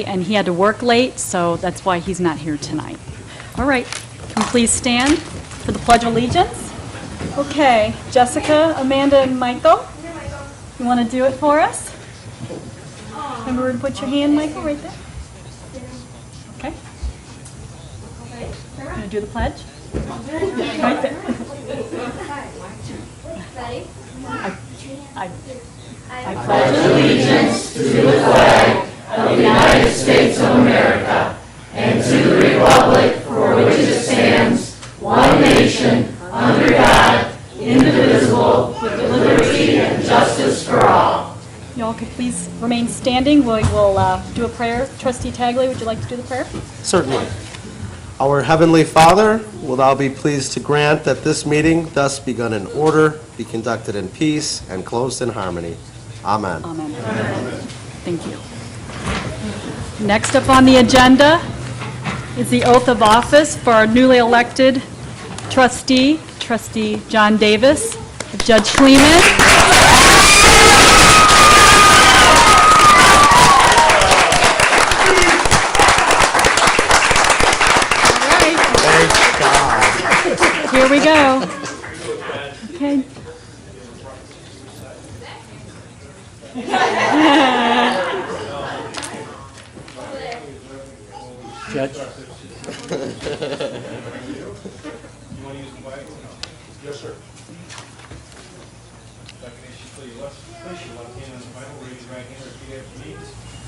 and he had to work late, so that's why he's not here tonight. All right, can we please stand for the Pledge of Allegiance? Okay, Jessica, Amanda, and Michael, you want to do it for us? Remember to put your hand, Michael, right there. Okay. You want to do the pledge? Right there. I pledge allegiance to the flag of the United States of America and to the republic for which it stands, one nation, under God, indivisible, with liberty and justice for all. Y'all could please remain standing. We will do a prayer. Trustee Tagley, would you like to do the prayer? Certainly. Our Heavenly Father, will thou be pleased to grant that this meeting, thus begun in order, be conducted in peace and closed in harmony. Amen. Amen. Thank you. Next up on the agenda is the oath of office for our newly elected trustee, Trustee John Davis, Judge Schliemann. Here we go. Okay. Judge. Yes, sir. Place your left hand on the Bible, raise your right hand, repeat after me.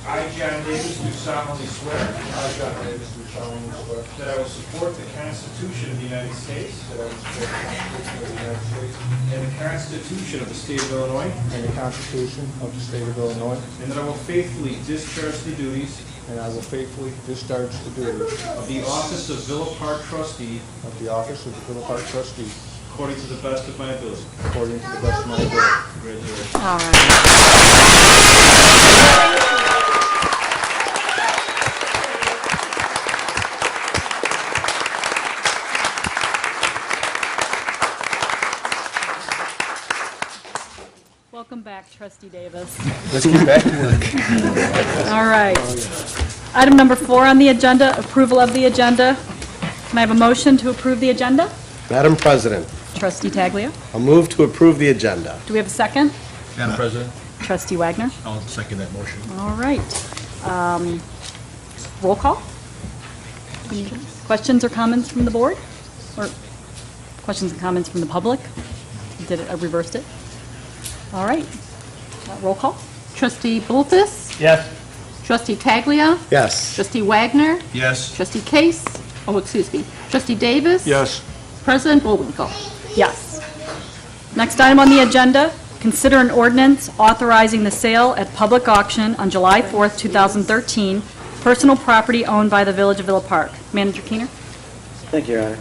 I, John Davis, do solemnly swear. I, John Davis, do solemnly swear. That I will support the Constitution of the United States. That I will support the Constitution of the United States. And the Constitution of the State of Illinois. And the Constitution of the State of Illinois. And that I will faithfully discharge the duties. And I will faithfully discharge the duties. Of the office of Villa Park Trustee. Of the office of the Villa Park Trustee. According to the best of my ability. According to the best of my ability. Congratulations. All right. Welcome back, Trustee Davis. Let's get back to work. All right. Item number 4 on the agenda, approval of the agenda. Can I have a motion to approve the agenda? Madam President, Trustee Taglia. I'll move to approve the agenda. Do we have a second? Madam President, Trustee Wagner. I'll second that motion. All right. Roll call? Questions or comments from the board? Or questions and comments from the public? I reversed it? All right. Roll call? Trustee Bolfus? Yes. Trustee Taglia? Yes. Trustee Wagner? Yes. Trustee Case? Oh, excuse me. Trustee Davis? Yes. President Bullwinkle? Yes. Next item on the agenda, consider an ordinance authorizing the sale at public auction on July 4th, 2013, personal property owned by the Village of Villa Park. Manager Keener? Thank you, Your Honor.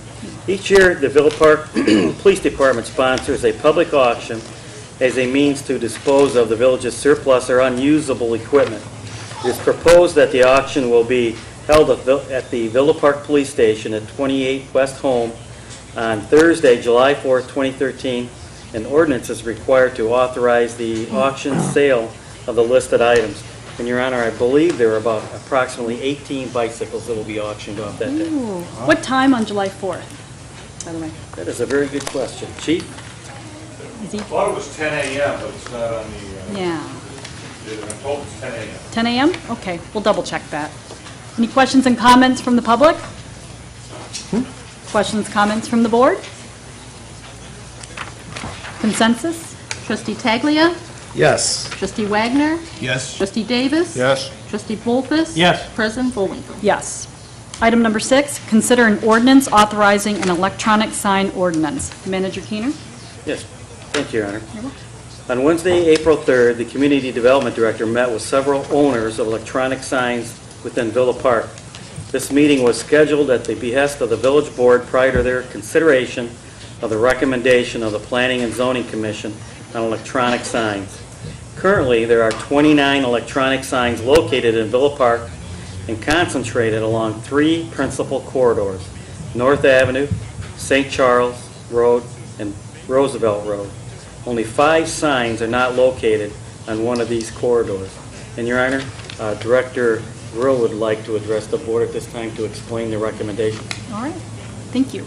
Each year, the Villa Park Police Department sponsors a public auction as a means to dispose of the village's surplus or unusable equipment. It is proposed that the auction will be held at the Villa Park Police Station at 28 West Home on Thursday, July 4th, 2013. An ordinance is required to authorize the auction sale of the listed items. And, Your Honor, I believe there are about approximately 18 bicycles that will be auctioned off that day. Ooh. What time on July 4th, by the way? That is a very good question. Chief? Is he? I thought it was 10 a.m., but it's not on the, Yeah. I'm told it's 10 a.m. 10 a.m.? Okay, we'll double check that. Any questions and comments from the public? Questions, comments from the board? Consensus? Trustee Taglia? Yes. Trustee Wagner? Yes. Trustee Davis? Yes. Trustee Bolfus? Yes. President Bullwinkle? Yes. Item number 6, consider an ordinance authorizing an electronic sign ordinance. Manager Keener? Yes. Thank you, Your Honor. On Wednesday, April 3rd, the Community Development Director met with several owners of electronic signs within Villa Park. This meeting was scheduled at the behest of the Village Board prior to their consideration of the recommendation of the Planning and Zoning Commission on electronic signs. Currently, there are 29 electronic signs located in Villa Park and concentrated along 3 principal corridors: North Avenue, St. Charles Road, and Roosevelt Road. Only 5 signs are not located on one of these corridors. And, Your Honor, Director Grill would like to address the board at this time to explain the recommendation. All right, thank you.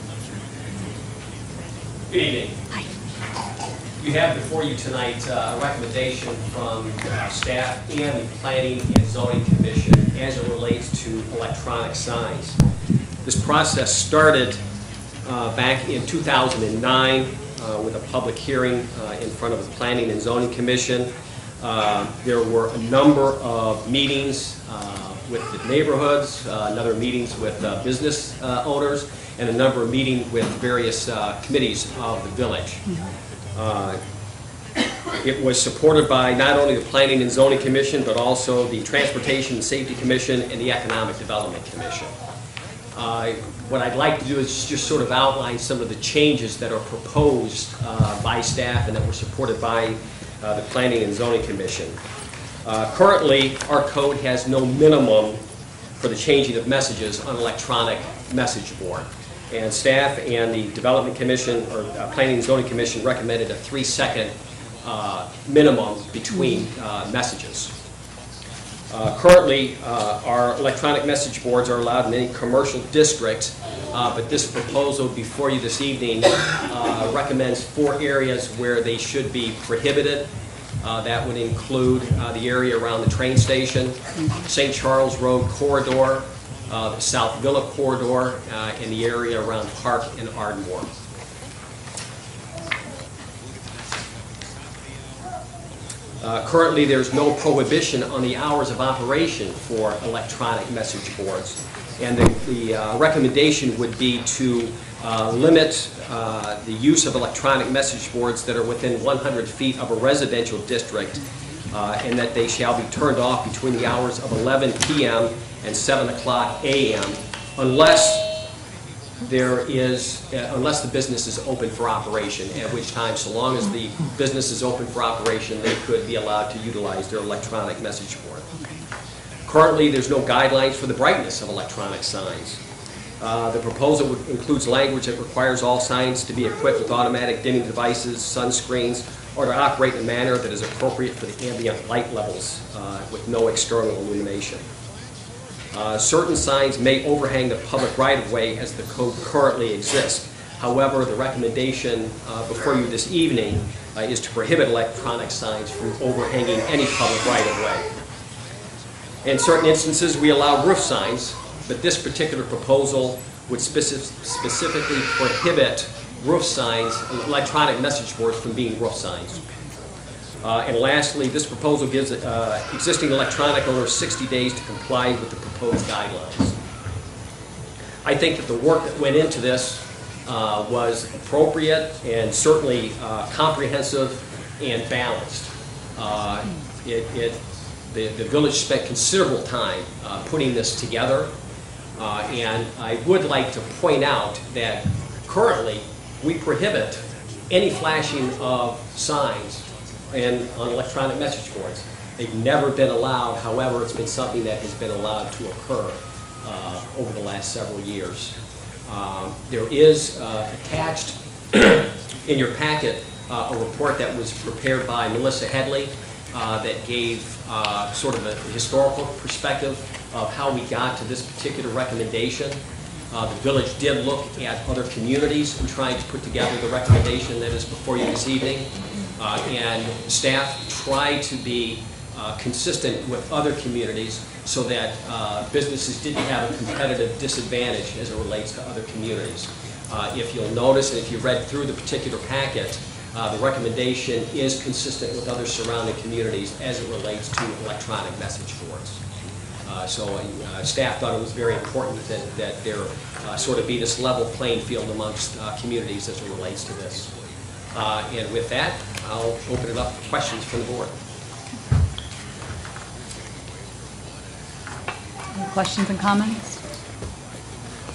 Good evening. Hi. You have before you tonight a recommendation from staff and the Planning and Zoning Commission as it relates to electronic signs. This process started back in 2009 with a public hearing in front of the Planning and Zoning Commission. There were a number of meetings with the neighborhoods, another meetings with business owners, and a number of meetings with various committees of the village. It was supported by not only the Planning and Zoning Commission, but also the Transportation and Safety Commission and the Economic Development Commission. What I'd like to do is just sort of outline some of the changes that are proposed by staff and that were supported by the Planning and Zoning Commission. Currently, our code has no minimum for the changing of messages on electronic message board. And staff and the Development Commission, or Planning and Zoning Commission, recommended a 3-second minimum between messages. Currently, our electronic message boards are allowed in any commercial district, but this proposal before you this evening recommends 4 areas where they should be prohibited. That would include the area around the train station, St. Charles Road corridor, the South Villa corridor, and the area around Park and Ardmore. Currently, there's no prohibition on the hours of operation for electronic message boards. And the recommendation would be to limit the use of electronic message boards that are within 100 feet of a residential district, and that they shall be turned off between the hours of 11 p.m. and 7 o'clock a.m. unless the business is open for operation, at which time, so long as the business is open for operation, they could be allowed to utilize their electronic message board. Currently, there's no guidelines for the brightness of electronic signs. The proposal includes language that requires all signs to be equipped with automatic dimming devices, sunscreens, or to operate in a manner that is appropriate for the ambient light levels with no external illumination. Certain signs may overhang the public right-of-way as the code currently exists. However, the recommendation before you this evening is to prohibit electronic signs from overhanging any public right-of-way. In certain instances, we allow roof signs, but this particular proposal would specifically prohibit roof signs, electronic message boards, from being roof signs. And lastly, this proposal gives existing electronic owners 60 days to comply with the proposed guidelines. I think that the work that went into this was appropriate and certainly comprehensive and balanced. The village spent considerable time putting this together, and I would like to point out that currently we prohibit any flashing of signs on electronic message boards. They've never been allowed. However, it's been something that has been allowed to occur over the last several years. There is attached in your packet a report that was prepared by Melissa Headley that gave sort of a historical perspective of how we got to this particular recommendation. The village did look at other communities in trying to put together the recommendation that is before you this evening. And staff tried to be consistent with other communities so that businesses didn't have a competitive disadvantage as it relates to other communities. If you'll notice, and if you read through the particular packet, the recommendation is consistent with other surrounding communities as it relates to electronic message boards. So staff thought it was very important that there sort of be this level playing field amongst communities as it relates to this. And with that, I'll open it up for questions from the board. Any questions and comments?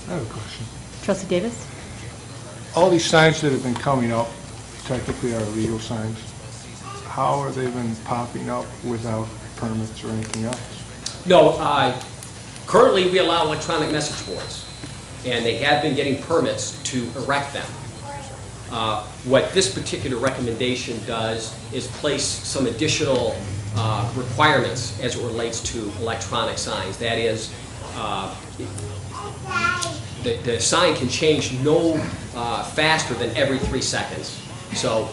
I have a question. Trustee Davis? All these signs that have been coming up technically are illegal signs. How are they been popping up without permits or anything else? No, currently we allow electronic message boards, and they have been getting permits to erect them. What this particular recommendation does is place some additional requirements as it relates to electronic signs. That is, the sign can change no faster than every 3 seconds. So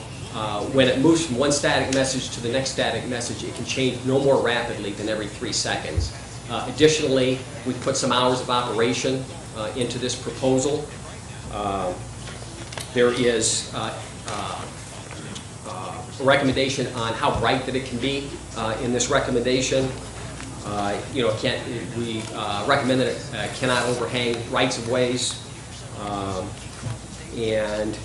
when it moves from one static message to the next static message, it can change no more rapidly than every 3 seconds. Additionally, we put some hours of operation into this proposal. There is a recommendation on how bright that it can be in this recommendation. We recommend that it cannot overhang rights of ways, and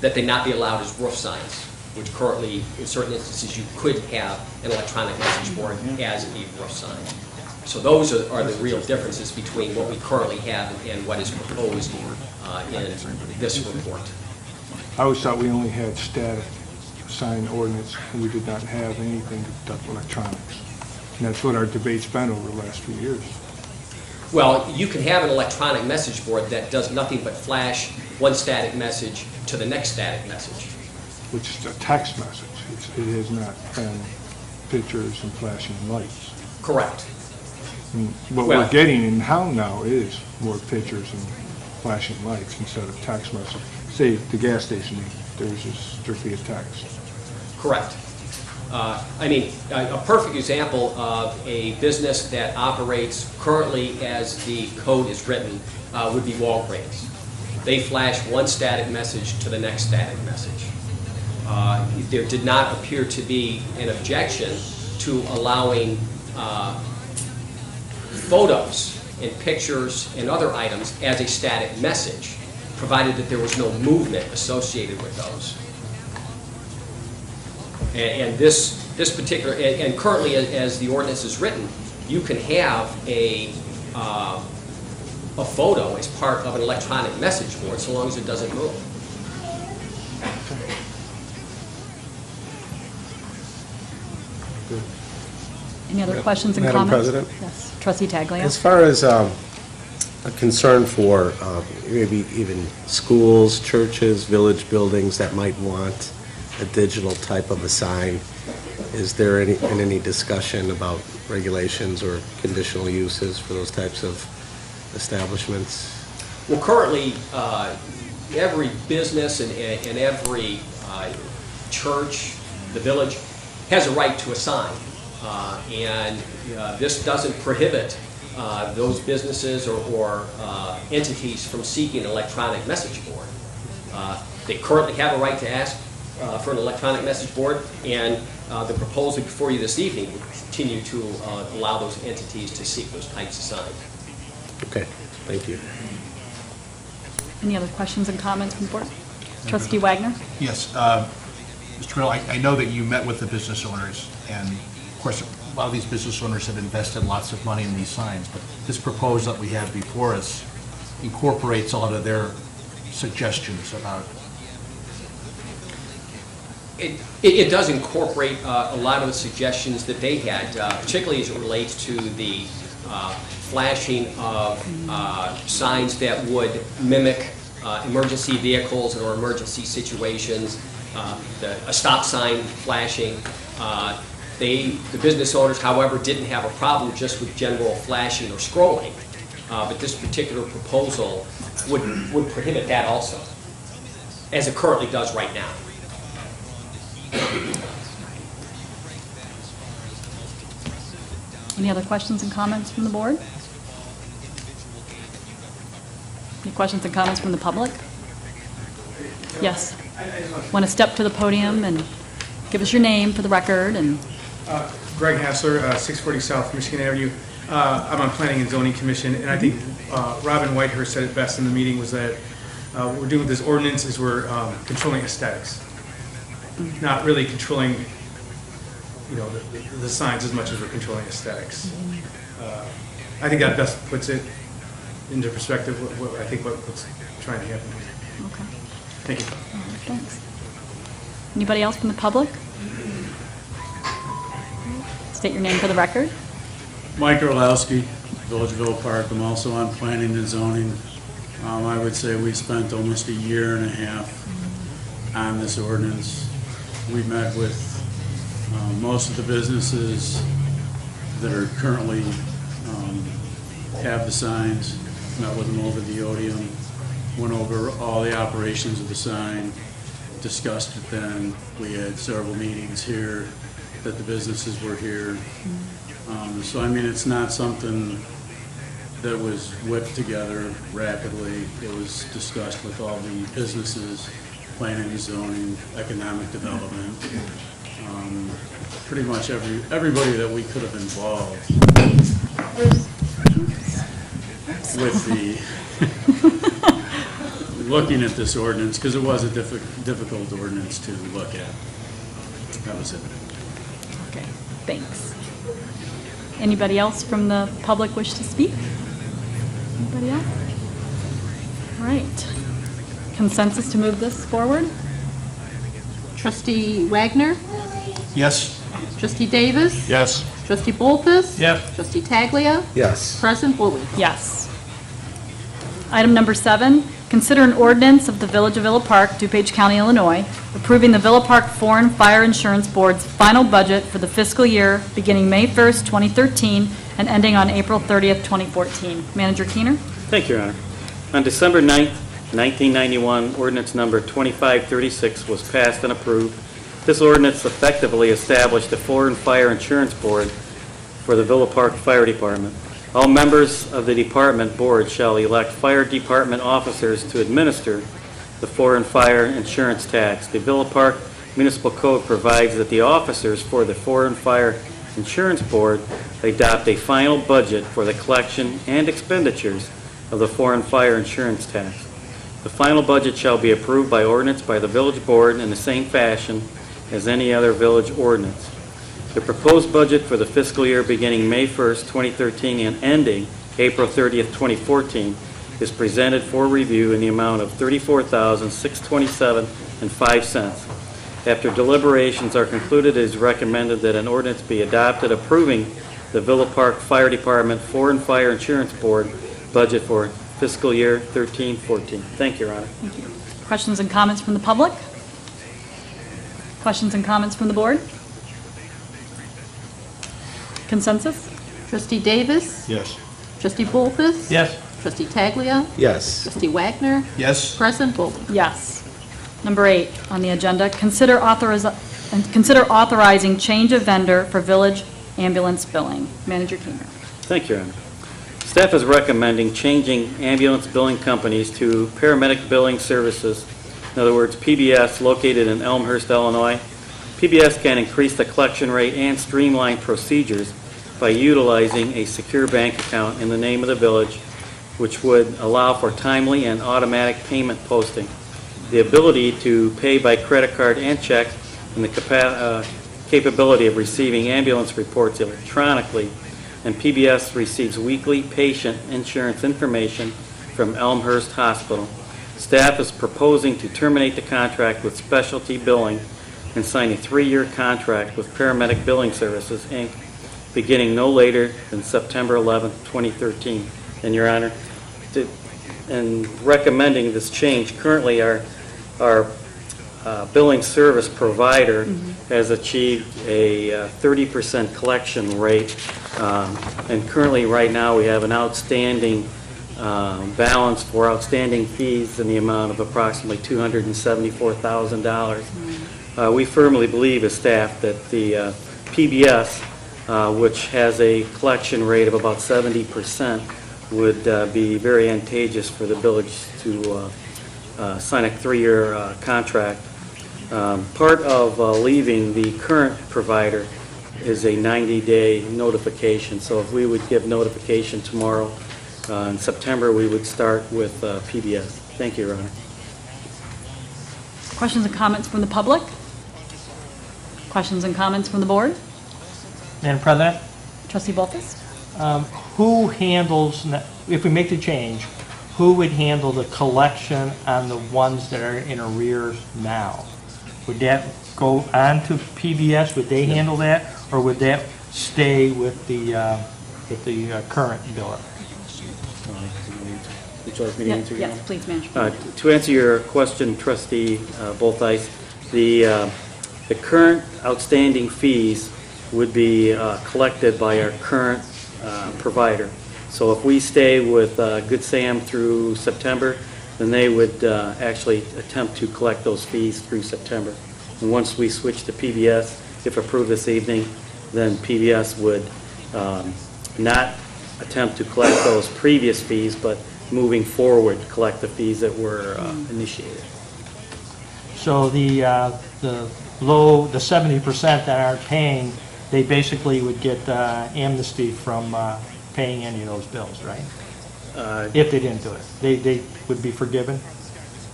that they not be allowed as roof signs, which currently, in certain instances, you could have an electronic message board as a roof sign. So those are the real differences between what we currently have and what is proposed in this report. I always thought we only had static sign ordinance, and we did not have anything to conduct electronics. And that's what our debate's been over the last few years. Well, you can have an electronic message board that does nothing but flash one static message to the next static message. Which is a text message. It has not been pictures and flashing lights. Correct. And what we're getting in town now is more pictures and flashing lights instead of text message. Say, the gas station, there's just strictly a text. Correct. A perfect example of a business that operates currently as the code is written would be Walgreens. They flash one static message to the next static message. There did not appear to be an objection to allowing photos and pictures and other items as a static message, provided that there was no movement associated with those. And this particular, and currently as the ordinance is written, you can have a photo as part of an electronic message board so long as it doesn't move. Any other questions and Madam comments? President? Yes, Trustee Taglione. As far as a concern for maybe even schools, churches, village buildings that might want a digital type of a sign, is there any discussion about regulations or conditional uses for those types of establishments? Well, currently, every business and every church, the village, has a right to a sign. This doesn't prohibit those businesses or entities from seeking an electronic message board. They currently have a right to ask for an electronic message board, and the proposal before you this evening would continue to allow those entities to seek those types of signs. Okay, thank you. Any other questions and comments from the board? Trustee Wagner? Yes. Mr. Trill, I know that you met with the business owners, and of course, a lot of these business owners have invested lots of money in these signs, but this proposal that we have before us incorporates a lot of their suggestions about. It does incorporate a lot of the suggestions that they had, particularly as it relates to the flashing of signs that would mimic emergency vehicles or emergency situations, a stop sign flashing. The business owners, however, didn't have a problem just with general flashing or scrolling, but this particular proposal would prohibit that also, as it currently does right now. Any other questions and comments from the board? Any questions and comments from the public? Yes. Want to step to the podium and give us your name for the record? And Greg Hassler, 640 South Michigan Avenue. I'm on Planning and Zoning Commission, and I think Robin Whitehurst said it best in the meeting, was that what we're doing with this ordinance is we're controlling aesthetics, not really controlling, the signs as much as we're controlling aesthetics. I think that best puts it into perspective. What's trying to happen here. okay. Thank you. Thanks. Anybody else from the public? State your name for the record. Mike Orlowski, Villageville Park. I'm also on Planning and Zoning. I would say we spent almost a year and a half on this ordinance. We met with Most of the businesses that are currently have the signs, met with them over the Odeum, went over all the operations of the sign, discussed it then. We had several meetings here that the businesses were here. So I mean, it's not something that was whipped together rapidly. It was discussed with all the businesses, planning and zoning, economic development, pretty much everybody that we could have involved with the looking at this ordinance, because it was a difficult ordinance to look at. That was it. Okay, thanks. Anybody else from the public wish to speak? Anybody else? All right. Consensus to move this forward? Trustee Wagner, Yes? Trustee Davis, Yes. Trustee Bolfus. Yes. Trustee Taglia, Yes. President Bowie. Yes. Item number 7, consider an ordinance of the Village of Villa Park, DuPage County, Illinois, approving the Villa Park Foreign Fire Insurance Board's final budget for the fiscal year beginning May 1st, 2013, and ending on April 30th, 2014. Manager Keener? Thank you, Your Honor. On December 9th, 1991, ordinance number 2536 was passed and approved. This ordinance effectively established the Foreign Fire Insurance Board for the Villa Park Fire Department. All members of the department board shall elect fire department officers to administer the foreign fire insurance tax. The Villa Park Municipal Code provides that the officers for the Foreign Fire Insurance Board adopt a final budget for the collection and expenditures of the foreign fire insurance tax. The final budget shall be approved by ordinance by the village board in the same fashion as any other village ordinance. The proposed budget for the fiscal year beginning May 1st, 2013 and ending April 30th, 2014 is presented for review in the amount of $34,627.05. After deliberations are concluded, it is recommended that an ordinance be adopted approving the Villa Park Fire Department Foreign Fire Insurance Board budget for fiscal year 13-14. Thank you, Your Honor. Thank you. Questions and comments from the public? Questions and comments from the board? Consensus? Trustee Davis, Yes. Trustee Bolfus. Yes. Trustee Taglia, Yes. Trustee Wagner, Yes? President Bowie. Yes. Number 8 on the agenda, consider authorizing change of vendor for village ambulance billing. Manager Keener. Thank you, Your Honor. Staff is recommending changing ambulance billing companies to Paramedic Billing Services, in other words, PBS, located in Elmhurst, Illinois. PBS can increase the collection rate and streamline procedures by utilizing a secure bank account in the name of the village, which would allow for timely and automatic payment posting, the ability to pay by credit card and check, and the capability of receiving ambulance reports electronically. And PBS receives weekly patient insurance information from Elmhurst Hospital. Staff is proposing to terminate the contract with Specialty Billing and sign a 3-year contract with Paramedic Billing Services, Inc., beginning no later than September 11th, 2013. And, Your Honor, in recommending this change, currently our billing service provider has achieved a 30% collection rate, and currently right now we have an outstanding balance for outstanding fees in the amount of approximately $274,000. We firmly believe as staff that the PBS, which has a collection rate of about 70%, would be very advantageous for the village to sign a 3-year contract. Part of leaving the current provider is a 90-day notification. So if we would give notification tomorrow, in September, we would start with PBS. Thank you, Your Honor. Questions and comments from the public? Questions and comments from the board? Madam President, Trustee Bolfus? who handles, if we make the change, who would handle the collection on the ones that are in arrears now? Would that go on to PBS? Would they handle that? Or would that stay with the current biller? Would you like me to answer? Yes, please, Manager. To answer your question, Trustee Bolthice, the The current outstanding fees would be collected by our current provider. So if we stay with Good Sam through September, then they would actually attempt to collect those fees through September. And once we switch to PBS, if approved this evening, then PBS would not attempt to collect those previous fees, but moving forward, collect the fees that were initiated. So the 70% that aren't paying, they basically would get amnesty from paying any of those bills, right? If they didn't do it. They would be forgiven?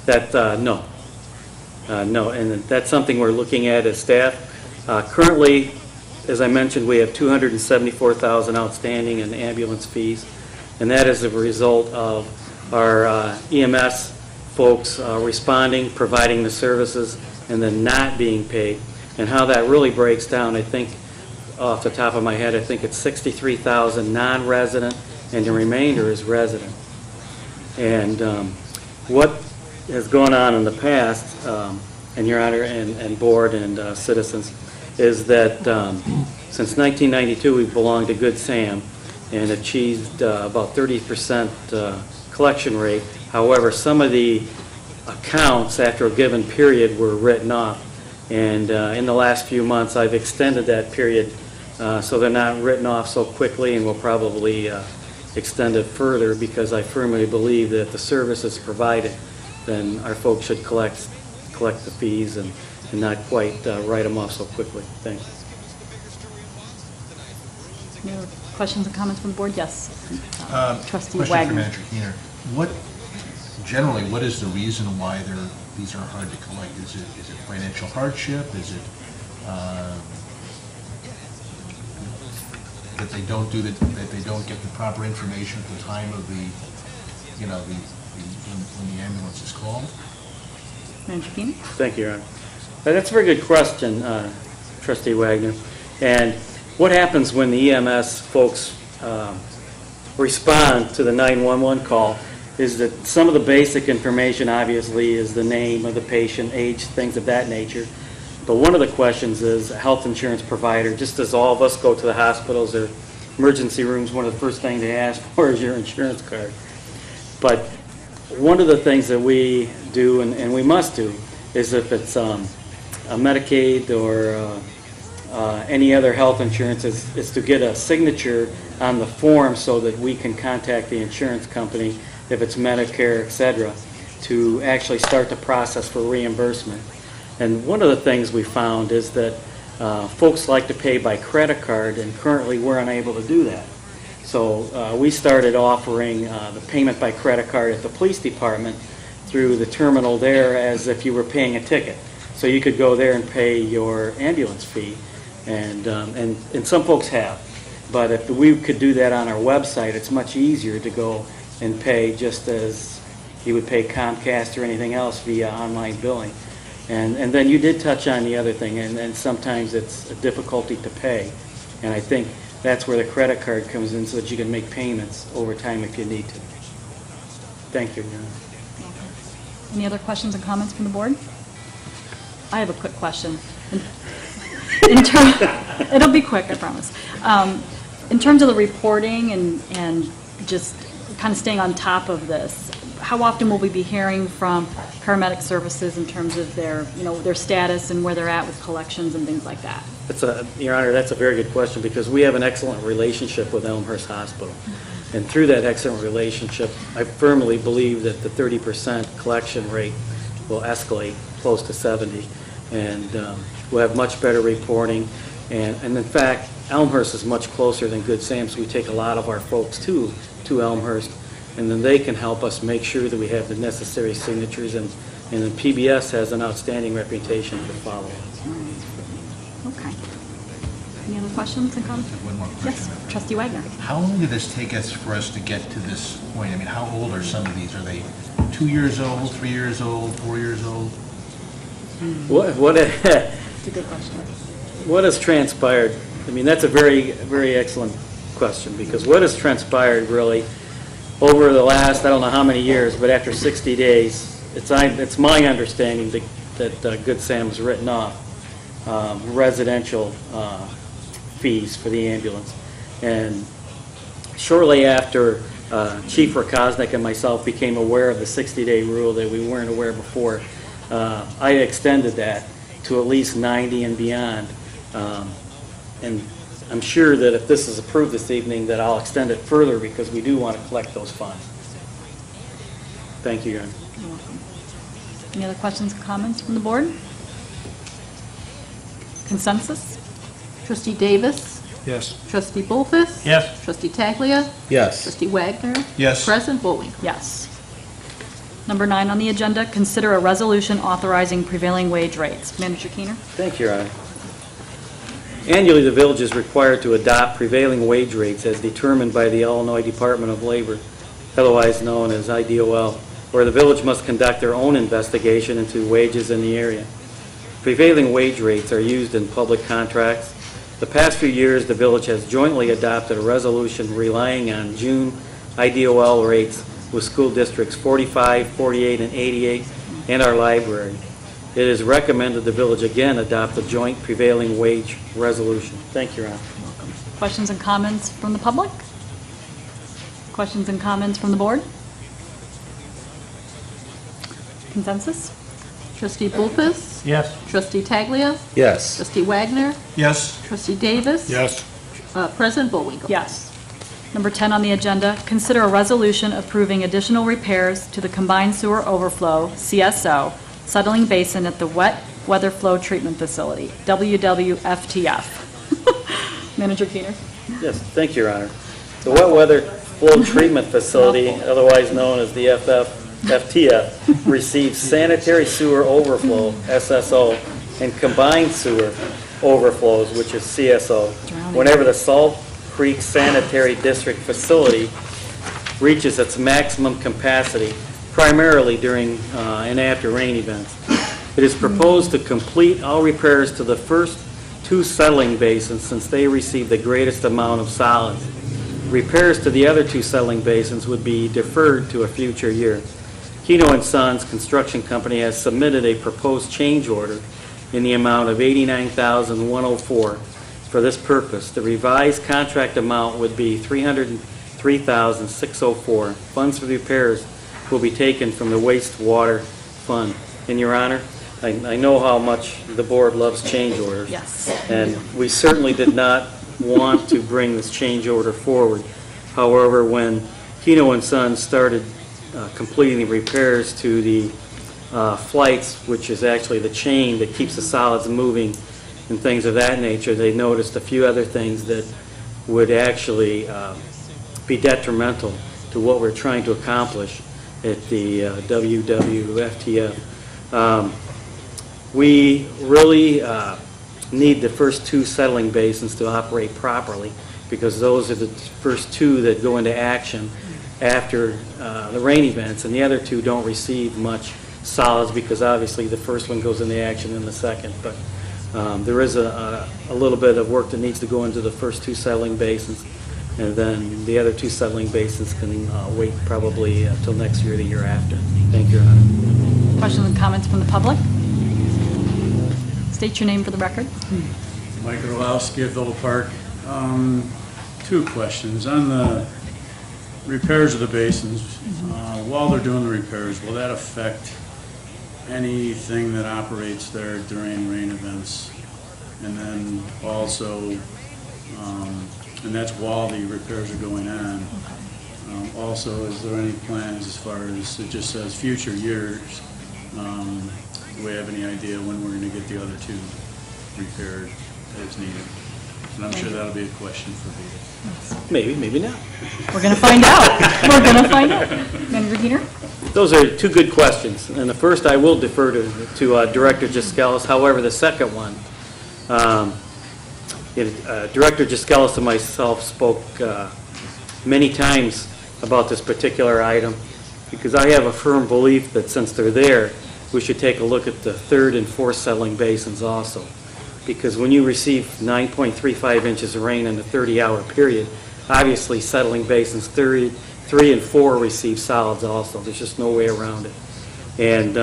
No. No, and that's something we're looking at as staff. Currently, as I mentioned, we have $274,000 outstanding in ambulance fees, and that is a result of our EMS folks responding, providing the services, and then not being paid. And how that really breaks down, I think, off the top of my head, I think it's 63,000 non-resident, and the remainder is resident. And what has gone on in the past, and Your Honor, and Board, and citizens, is that since 1992, we've belonged to Good Sam and achieved about 30% collection rate. However, some of the accounts after a given period were written off. And in the last few months, I've extended that period so they're not written off so quickly, and we'll probably extend it further because I firmly believe that if the service is provided, then our folks should collect the fees and not quite write them off so quickly. Thank you. Any other questions or comments from the board? Yes. Trustee Question for Wagner. Manager Keener. Generally, what is the reason why these are hard to collect? Is it financial hardship? Is it that they don't get the proper information at the time of when the ambulance is called? Manager Keenan? Thank you, Your Honor. That's a very good question, Trustee Wagner. And what happens when the EMS folks respond to the 911 call is that some of the basic information, obviously, is the name of the patient, age, things of that nature. But one of the questions is a health insurance provider. Just as all of us go to the hospitals or emergency rooms, one of the first things they ask for is your insurance card. But one of the things that we do, and we must do, is if it's a Medicaid or any other health insurance, is to get a signature on the form so that we can contact the insurance company, if it's Medicare, et cetera, to actually start the process for reimbursement. And one of the things we found is that folks like to pay by credit card, and currently we're unable to do that. So we started offering the payment by credit card at the police department through the terminal there as if you were paying a ticket. So you could go there and pay your ambulance fee, and some folks have. But if we could do that on our website, it's much easier to go and pay just as you would pay Comcast or anything else via online billing. And then you did touch on the other thing, and sometimes it's a difficulty to pay. And I think that's where the credit card comes in so that you can make payments over time if you need to. Thank you, Your Honor. Any other questions and comments from the board? I have a quick question. It'll be quick, I promise. In terms of the reporting and just kind of staying on top of this, how often will we be hearing from paramedic services in terms of their status and where they're at with collections and things like that? Your Honor, that's a very good question because we have an excellent relationship with Elmhurst Hospital. And through that excellent relationship, I firmly believe that the 30% collection rate will escalate close to 70%. And we'll have much better reporting. And in fact, Elmhurst is much closer than Good Sam, so we take a lot of our folks to Elmhurst. And then they can help us make sure that we have the necessary signatures. And then PBS has an outstanding reputation for follow-up. Okay. Any other questions and comments? One more question. Yes, Trustee Wagner. How long did this take us for us to get to this point? I mean, how old are some of these? Are they 2 years old, 3 years old, 4 years old? It's a good question. What has transpired? I mean, that's a very, very excellent question because what has transpired really over the last, I don't know how many years, but after 60 days, it's my understanding that Good Sam was written off. residential fees for the ambulance. And shortly after Chief Rakosnik and myself became aware of the 60-day rule that we weren't aware before, I extended that to at least 90 and beyond. And I'm sure that if this is approved this evening, that I'll extend it further because we do want to collect those funds. Thank you, Your Honor. You're welcome. Any other questions or comments from the board? Consensus? Trustee Davis? Yes. Trustee Bolfus? Yes. Trustee Taglia? Yes. Trustee Wagner? Yes. President Bullwinkle? Yes. Number 9 on the agenda, consider a resolution authorizing prevailing wage rates. Manager Keener? Thank you, Your Honor. Annually, the village is required to adopt prevailing wage rates as determined by the Illinois Department of Labor, otherwise known as IDOL, where the village must conduct their own investigation into wages in the area. Prevailing wage rates are used in public contracts. The past few years, the village has jointly adopted a resolution relying on June IDOL rates with school districts 45, 48, and 88, and our library. It is recommended the village again adopt a joint prevailing wage resolution. Thank you, Your Honor. Questions and comments from the public? Questions and comments from the board? Consensus? Trustee Bolfus? Yes. Trustee Taglia? Yes. Trustee Wagner? Yes. Trustee Davis? Yes. President Bullwinkle? Yes. Number 10 on the agenda, consider a resolution approving additional repairs to the combined sewer overflow, CSO, settling basin at the Wet Weather Flow Treatment Facility, WWFTF. Manager Keener? Yes, thank you, Your Honor. The Wet Weather Flow Treatment Facility, otherwise known as the FTF, receives sanitary sewer overflow, SSO, and combined sewer overflows, which is CSO, whenever the Salt Creek Sanitary District facility reaches its maximum capacity, primarily during and after rain events. It is proposed to complete all repairs to the first 2 settling basins since they receive the greatest amount of solids. Repairs to the other 2 settling basins would be deferred to a future year. Keno & Sons Construction Company has submitted a proposed change order in the amount of $89,104 for this purpose. The revised contract amount would be $303,604. Funds for the repairs will be taken from the wastewater fund. And Your Honor, I know how much the board loves change orders. Yes. And we certainly did not want to bring this change order forward. However, when Keno & Sons started completing the repairs to the flights, which is actually the chain that keeps the solids moving and things of that nature, they noticed a few other things that would actually be detrimental to what we're trying to accomplish at the WWFTF. We really need the first 2 settling basins to operate properly because those are the first 2 that go into action after the rain events, and the other 2 don't receive much solids because obviously the first one goes into action in the second. But there is a little bit of work that needs to go into the first 2 settling basins, and then the other 2 settling basins can wait probably until next year or the year after. Thank you, Your Honor. Questions and comments from the public? State your name for the record. Mike Orlowski of Villa Park. 2 questions. On the repairs of the basins, while they're doing the repairs, will that affect anything that operates there during rain events? And then also, and that's while the repairs are going on. Also, is there any plans as far as, it just says future years, do we have any idea when we're going to get the other 2 repaired as needed? And I'm sure that'll be a question for Vita. Maybe, maybe not. We're going to find out. We're going to find out. Manager Keener? Those are 2 good questions. And the first I will defer to Director Giskelis. However, the second one, Director Giskelis and myself spoke many times about this particular item because I have a firm belief that since they're there, we should take a look at the 3rd and 4th settling basins also. Because when you receive 9.35 inches of rain in a 30-hour period, obviously settling basins 3 and 4 receive solids also. There's just no way around it. And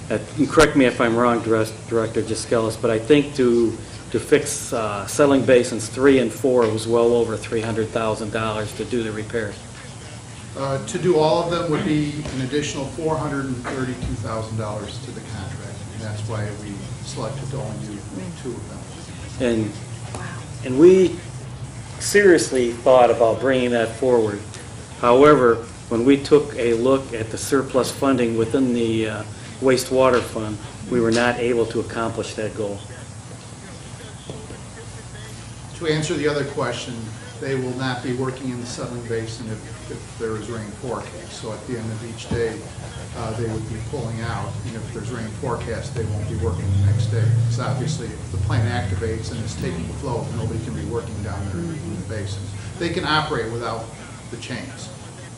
and correct me if I'm wrong, Director Giskelis, but I think to fix settling basins 3 and 4 was well over $300,000 to do the repairs. To do all of them would be an additional $432,000 to the contract, and that's why we selected to only do 2 of them. And we seriously thought about bringing that forward. However, when we took a look at the surplus funding within the wastewater fund, we were not able to accomplish that goal. To answer the other question, they will not be working in the settling basin if there is rain forecast. So at the end of each day, they would be pulling out, and if there's rain forecast, they won't be working the next day. Because obviously, if the plant activates and is taking the flow, nobody can be working down there in the basin. They can operate without the chains,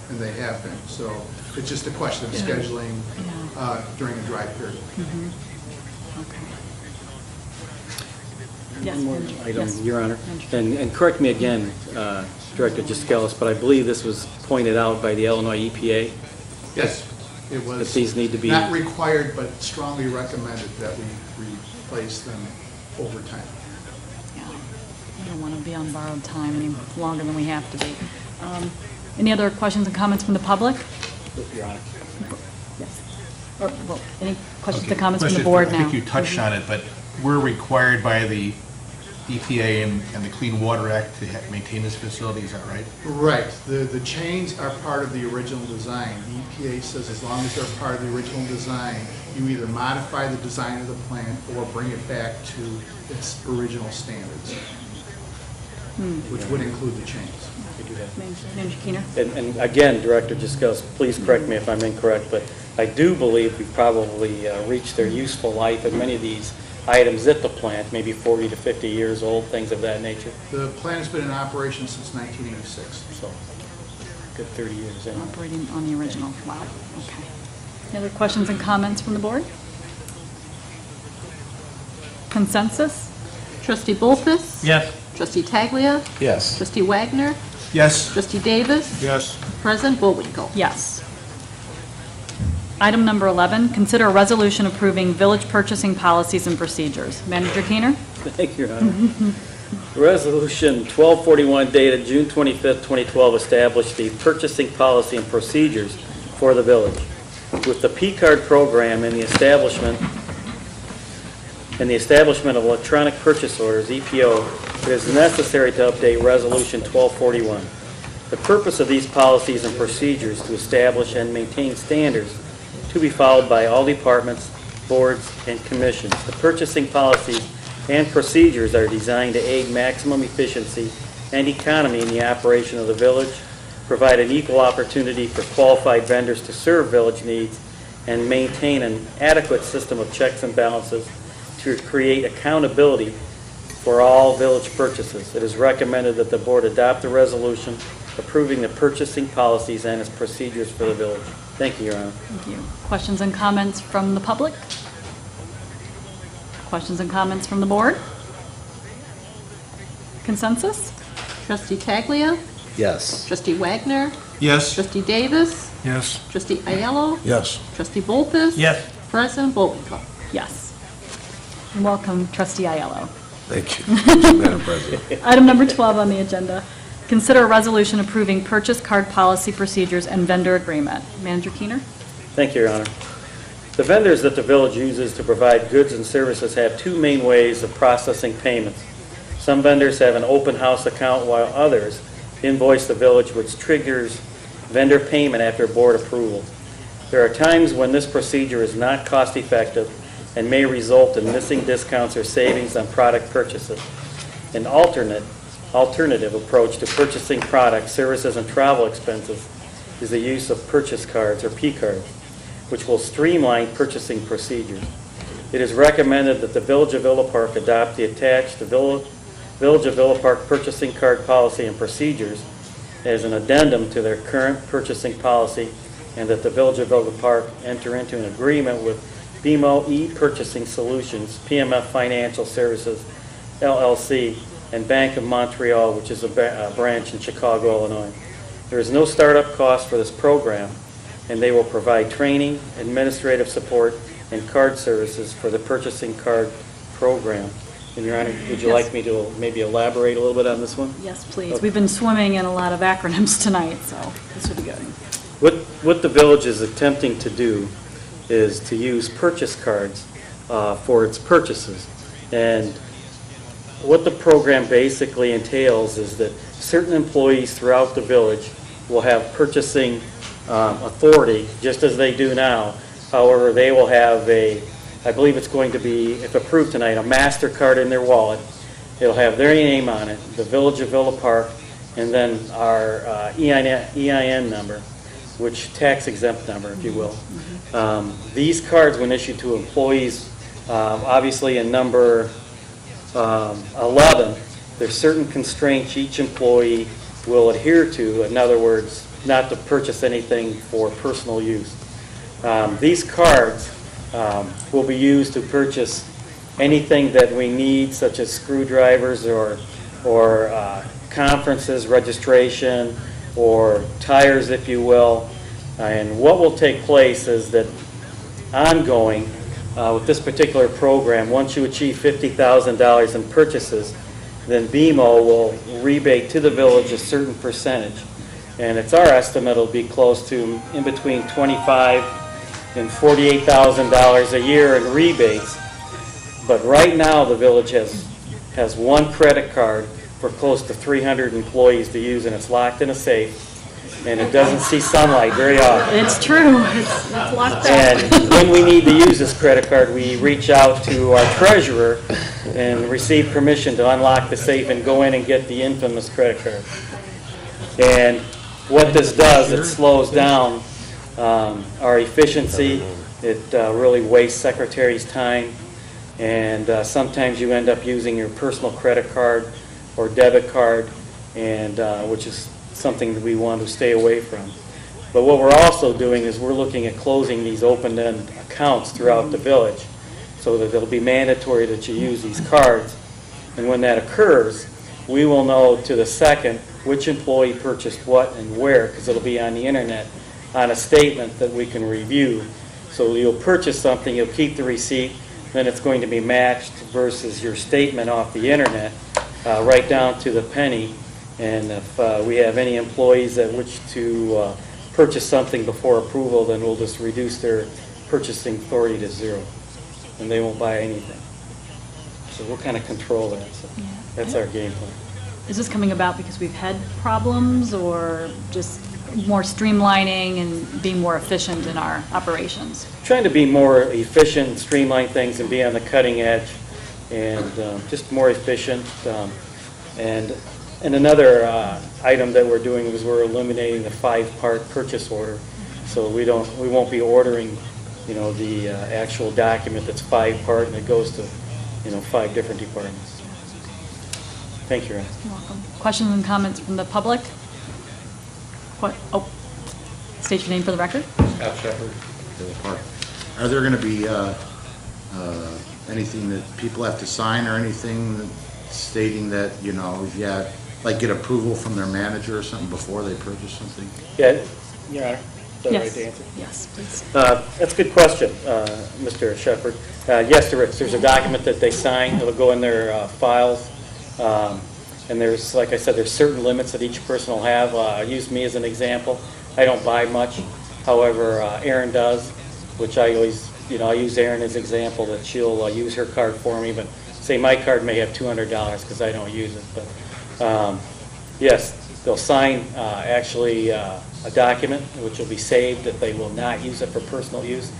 and they have been. So it's just a question of scheduling during a dry period. Yes, One more Andrew. item, Yes. Your Honor. Andrew. And correct me again, Director Giskelis, but I believe this was pointed out by the Illinois EPA. Yes, it was That these need to be- not required, but strongly recommended that we replace them over time. Yeah, we don't want to be on borrowed time any longer than we have to be. Any other questions and comments from the public? Your Honor. Yes. Or, well, any questions Okay, and comments from the question. board I now? think you touched on it, but we're required by the EPA and the Clean Water Act to maintain this facility, is that right? Right. The chains are part of the original design. The EPA says as long as they're part of the original design, you either modify the design of the plant or bring it back to its original standards, which would include the chains. Manager Keener? And again, Director Giskelis, please correct me if I'm incorrect, but I do believe we've probably reached their useful life in many of these items at the plant, maybe 40 to 50 years old, things of that nature. The plant has been in operation since 1986. So, good 30 years. Anyway. Operating on the original, wow, okay. Any other questions and comments from the board? Consensus? Trustee Bolfus? Yes. Trustee Taglia? Yes. Trustee Wagner? Yes. Trustee Davis? Yes. President Bullwinkle? Yes. Item number 11, consider a resolution approving village purchasing policies and procedures. Manager Keener? Thank you, Your Honor. Resolution 1241 dated June 25th, 2012 established the purchasing policy and procedures for the village. With the P-card program and the establishment of electronic purchase orders, EPO, it is necessary to update Resolution 1241. The purpose of these policies and procedures to establish and maintain standards to be followed by all departments, boards, and commissions. The purchasing policies and procedures are designed to aid maximum efficiency and economy in the operation of the village, provide an equal opportunity for qualified vendors to serve village needs, and maintain an adequate system of checks and balances to create accountability for all village purchases. It is recommended that the board adopt the resolution approving the purchasing policies and its procedures for the village. Thank you, Your Honor. Thank you. Questions and comments from the public? Questions and comments from the board? Consensus? Trustee Taglia? Yes. Trustee Wagner? Yes. Trustee Davis? Yes. Trustee Ayello? Yes. Trustee Bolfus? Yes. President Bullwinkle? Yes. And welcome, Trustee Aiello. Thank you, Madam President. Item number 12 on the agenda, consider a resolution approving purchase card policy procedures and vendor agreement. Manager Keener? Thank you, Your Honor. The vendors that the village uses to provide goods and services have two main ways of processing payments. Some vendors have an open house account, while others invoice the village, which triggers vendor payment after board approval. There are times when this procedure is not cost-effective and may result in missing discounts or savings on product purchases. An alternative approach to purchasing products, services, and travel expenses is the use of purchase cards or P-cards, which will streamline purchasing procedures. It is recommended that the Village of Villa Park adopt the attached Village of Villa Park purchasing card policy and procedures as an addendum to their current purchasing policy, and that the Village of Villa Park enter into an agreement with BMO e-Purchasing Solutions, PMF Financial Services, LLC, and Bank of Montreal, which is a branch in Chicago, Illinois. There is no startup cost for this program, and they will provide training, administrative support, and card services for the purchasing card program. And Your Honor, would you Yes. like me to maybe elaborate a little bit on this one? Yes, please. We've been swimming in a lot of acronyms tonight, so this would be good. What the village is attempting to do is to use purchase cards for its purchases. And what the program basically entails is that certain employees throughout the village will have purchasing authority, just as they do now. However, they will have I believe it's going to be, if approved tonight, a MasterCard in their wallet. It'll have their name on it, the Village of Villa Park, and then our EIN number, which tax exempt number, if you will. These cards, when issued to employees, obviously in number 11, there's certain constraints each employee will adhere to. In other words, not to purchase anything for personal use. These cards will be used to purchase anything that we need, such as screwdrivers or conferences, registration, or tires, if you will. And what will take place is that ongoing, with this particular program, once you achieve $50,000 in purchases, then BMO will rebate to the village a certain percentage. And it's our estimate it'll be close to in between $25,000 and $48,000 a year in rebates. But right now, the village has one credit card for close to 300 employees to use, and it's locked in a safe, and it doesn't see sunlight very often. It's true. It's locked up. And when we need to use this credit card, we reach out to our treasurer and receive permission to unlock the safe and go in and get the infamous credit card. And what this does, it slows down our efficiency. It really wastes secretaries' time, and sometimes you end up using your personal credit card or debit card, and which is something that we want to stay away from. But what we're also doing is we're looking at closing these open-end accounts throughout the village so that it'll be mandatory that you use these cards. And when that occurs, we will know to the second which employee purchased what and where, because it'll be on the internet on a statement that we can review. So you'll purchase something, you'll keep the receipt, then it's going to be matched versus your statement off the internet, right down to the penny. And if we have any employees that wish to purchase something before approval, then we'll just reduce their purchasing authority to zero, and they won't buy anything. So we'll kind of control that. So that's our game plan. Is this coming about because we've had problems, or just more streamlining and being more efficient in our operations? Trying to be more efficient, streamline things, and be on the cutting edge, and just more efficient. And another item that we're doing is we're eliminating the 5-part purchase order, so we won't be ordering, the actual document that's 5-part and it goes to, 5 different departments. Thank you, Ron. You're welcome. Questions and comments from the public? What? Oh, state your name for the record. Scott Shepherd, Villa Park. Are there going to be anything that people have to sign or anything stating that, like get approval from their manager or something before they purchase something? Yeah, Your Honor. Is that Yes. right to answer? Yes, please. That's a good question, Mr. Shepherd. Yes, there is. There's a document that they sign. It'll go in their files. And there's, like I said, there's certain limits that each person will have. Use me as an example. I don't buy much. However, Erin does, which I always, I use Erin as an example that she'll use her card for me. But say my card may have $200 because I don't use it. But yes, they'll sign actually a document which will be saved that they will not use it for personal use.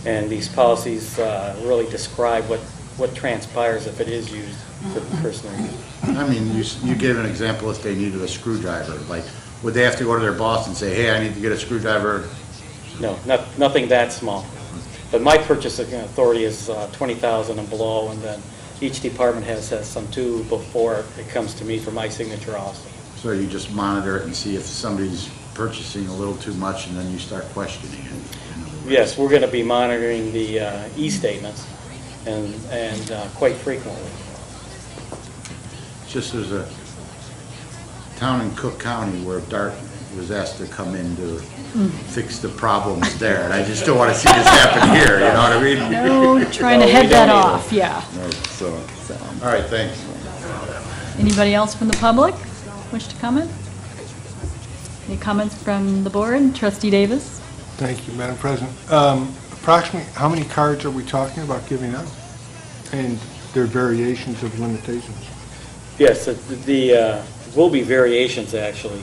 And these policies really describe what transpires if it is used for personal use. I mean, you gave an example if they needed a screwdriver. Like, would they have to go to their boss and say, hey, I need to get a screwdriver? No, nothing that small. But my purchasing authority is $20,000 and below, and then each department has some too before it comes to me for my signature also. So you just monitor it and see if somebody's purchasing a little too much, and then you start questioning it. Yes, we're going to be monitoring the e-statements and quite frequently. Just there's a town in Cook County where was asked to come in to fix the problems there, and I just don't want to see this happen here, you know what I mean? No, trying to head that off, yeah. So, all right, thanks. Anybody else from the public wish to comment? Any comments from the board? Trustee Davis? Thank you, Madam President. Approximately, how many cards are we talking about giving out? And their variations of limitations? Yes, will be variations, actually.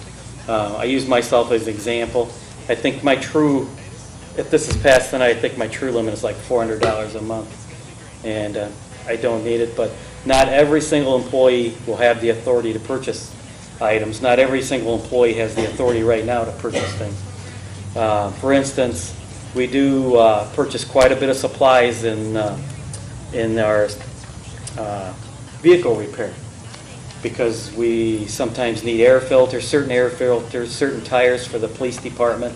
I use myself as an example. I think my true, if this is passed tonight, I think my true limit is like $400 a month. And I don't need it, but not every single employee will have the authority to purchase items. Not every single employee has the authority right now to purchase things. For instance, we do purchase quite a bit of supplies in our vehicle repair, because we sometimes need air filters, certain tires for the police department,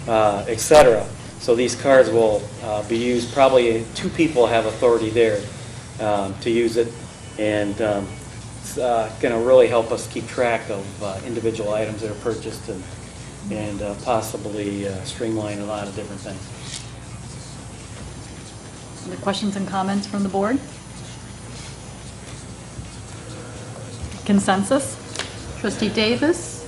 etc. So these cards will be used, probably 2 people have authority there to use it, and it's going to really help us keep track of individual items that are purchased and possibly streamline a lot of different things. Other questions and comments from the board? Consensus? Trustee Davis?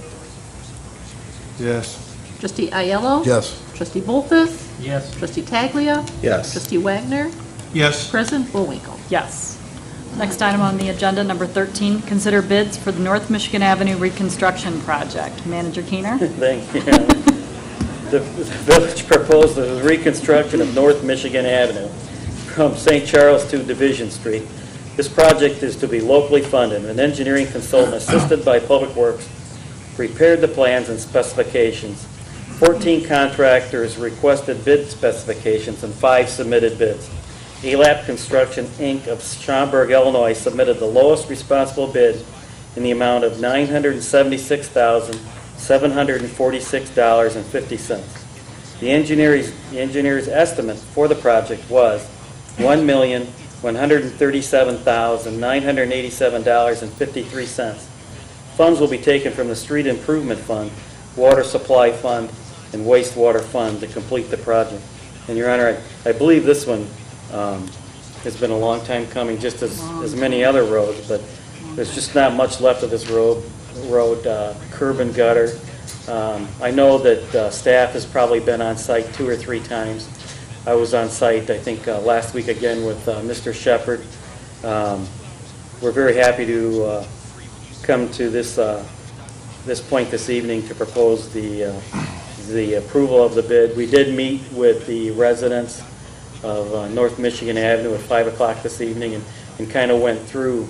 Yes. Trustee Aiello? Yes. Trustee Bolfus? Yes. Trustee Taglia? Yes. Trustee Wagner? Yes. President Bullwinkle? Yes. Next item on the agenda, number 13, consider bids for the North Michigan Avenue reconstruction project. Manager Keener? Thank you. The village proposed the reconstruction of North Michigan Avenue from St. Charles to Division Street. This project is to be locally funded. An engineering consultant assisted by Public Works prepared the plans and specifications. 14 contractors requested bid specifications and 5 submitted bids. ALAP Construction, Inc. of Schaumburg, Illinois submitted the lowest responsible bid in the amount of $976,746.50. The engineer's estimate for the project was $1,137,987.53. Funds will be taken from the Street Improvement Fund, Water Supply Fund, and Wastewater Fund to complete the project. And Your Honor, I believe this one has been a long time coming, just as many other roads, but there's just not much left of this road, curb and gutter. I know that staff has probably been on site 2 or 3 times. I was on site, I think, last week again with Mr. Shepard. We're very happy to come to this point this evening to propose the approval of the bid. We did meet with the residents of North Michigan Avenue at 5 o'clock this evening and kind of went through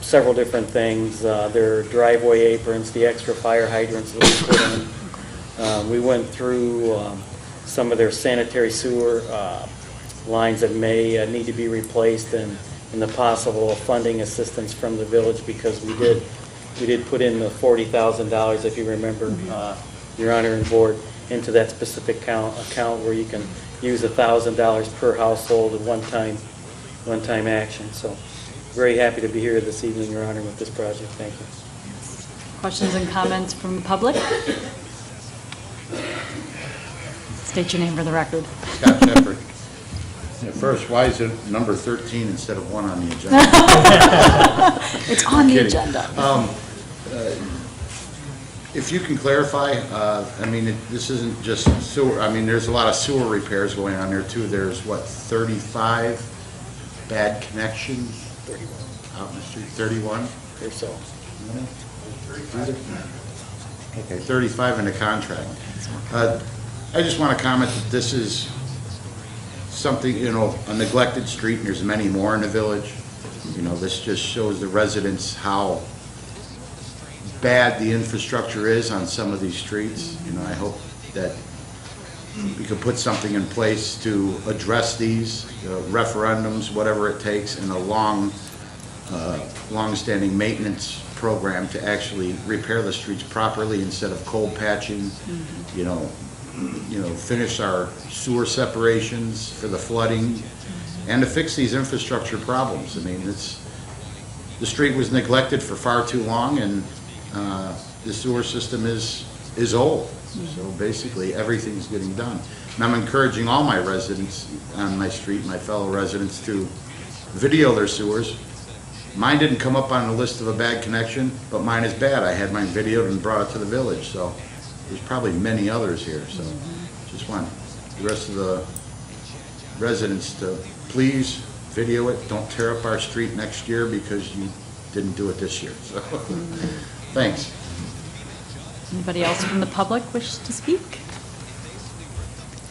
several different things, their driveway aprons, the extra fire hydrants that we put in. We went through some of their sanitary sewer lines that may need to be replaced, and the possible funding assistance from the village, because we did put in the $40,000, if you remember, Your Honor and Board, into that specific account where you can use $1,000 per household at one time action. So very happy to be here this evening, Your Honor, with this project. Thank you. Questions and comments from the public? State your name for the record. Scott Shepard. First, why is it number 13 instead of 1 on the agenda? It's on the agenda. If you can clarify, I mean, this isn't just sewer, I mean, there's a lot of sewer repairs going on there too. There's, what, 35 bad connections? 31. Out in the street, 31? Or so. Okay, 35 in the contract. I just want to comment that this is something, you know, a neglected street, and there's many more in the village. You know, this just shows the residents how bad the infrastructure is on some of these streets. You know, I hope that we could put something in place to address these referendums, whatever it takes, and a long-standing maintenance program to actually repair the streets properly instead of cold patching. You know, finish our sewer separations for the flooding, and to fix these infrastructure problems. I mean, the street was neglected for far too long, and the sewer system is is old. So basically, everything's getting done. And I'm encouraging all my residents on my street, my fellow residents, to video their sewers. Mine didn't come up on the list of a bad connection, but mine is bad. I had mine videoed and brought it to the village, so there's probably many others here. So just want the rest of the residents to please video it. Don't tear up our street next year because you didn't do it this year. So, thanks. Anybody else from the public wish to speak?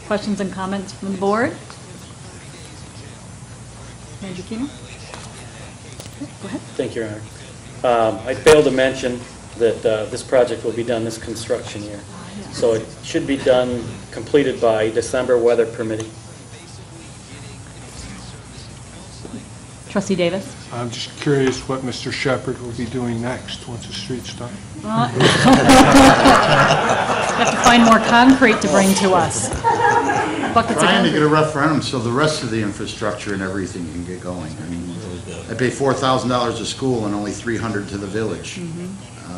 Questions and comments from the board? Manager Keener? Go ahead. Thank you, Your Honor. I failed to mention that this project will be done this construction year. So it should be done, completed by December, weather permitting. Trustee Davis? I'm just curious what Mr. Shepherd will be doing next, once the street's done. Have to find more concrete to bring to us. Buckets of Trying to concrete. get a referendum so the rest of the infrastructure and everything can get going. I mean, I pay $4,000 to school and only $300 to the village.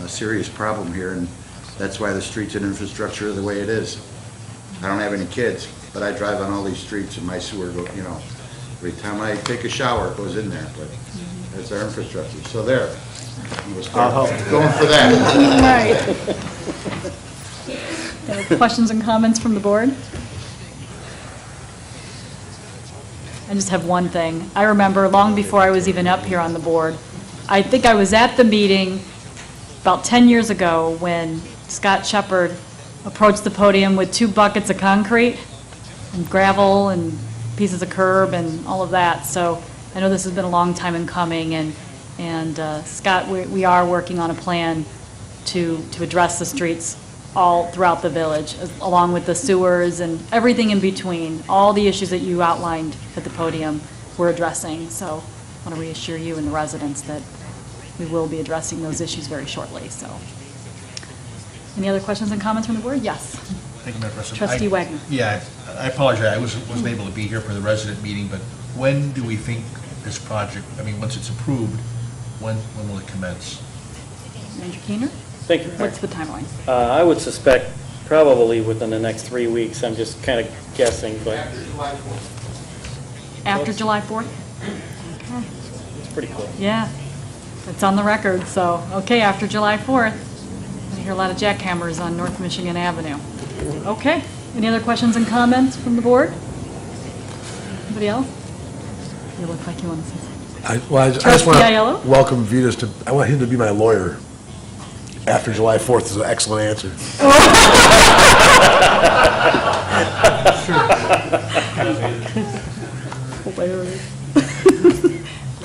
Serious problem here, and that's why the streets and infrastructure are the way it is. I don't have any kids, but I drive on all these streets and my sewer, every time I take a shower, it goes in there, but that's our infrastructure. So there. We'll start going for that. Right. Questions and comments from the board? I just have one thing. I remember long before I was even up here on the board, I think I was at the meeting about 10 years ago when Scott Shepherd approached the podium with 2 buckets of concrete and gravel and pieces of curb and all of that. So I know this has been a long time in coming, and Scott, we are working on a plan to address the streets all throughout the village, along with the sewers and everything in between. All the issues that you outlined at the podium we're addressing. So I want to reassure you and the residents that we will be addressing those issues very shortly. So, any other questions and comments from the board? Yes. Thank you, Madam President. Trustee Wagner. Yeah, I apologize, I wasn't able to be here for the resident meeting, but when do we think this project, once it's approved, when will it commence? Manager Keener? Thank you. What's the timeline? I would suspect probably within the next 3 weeks. I'm just kind of guessing, but After July 4th? Okay. it's pretty close. Yeah, it's on the record, so, okay, after July 4th. I hear a lot of jackhammers on North Michigan Avenue. Okay, any other questions and comments from the board? Anybody else? You look like you want to say something. I just Trustee want Aiello? to welcome Vitas to, I want him to be my lawyer. After July 4th is an excellent answer. Hilarious.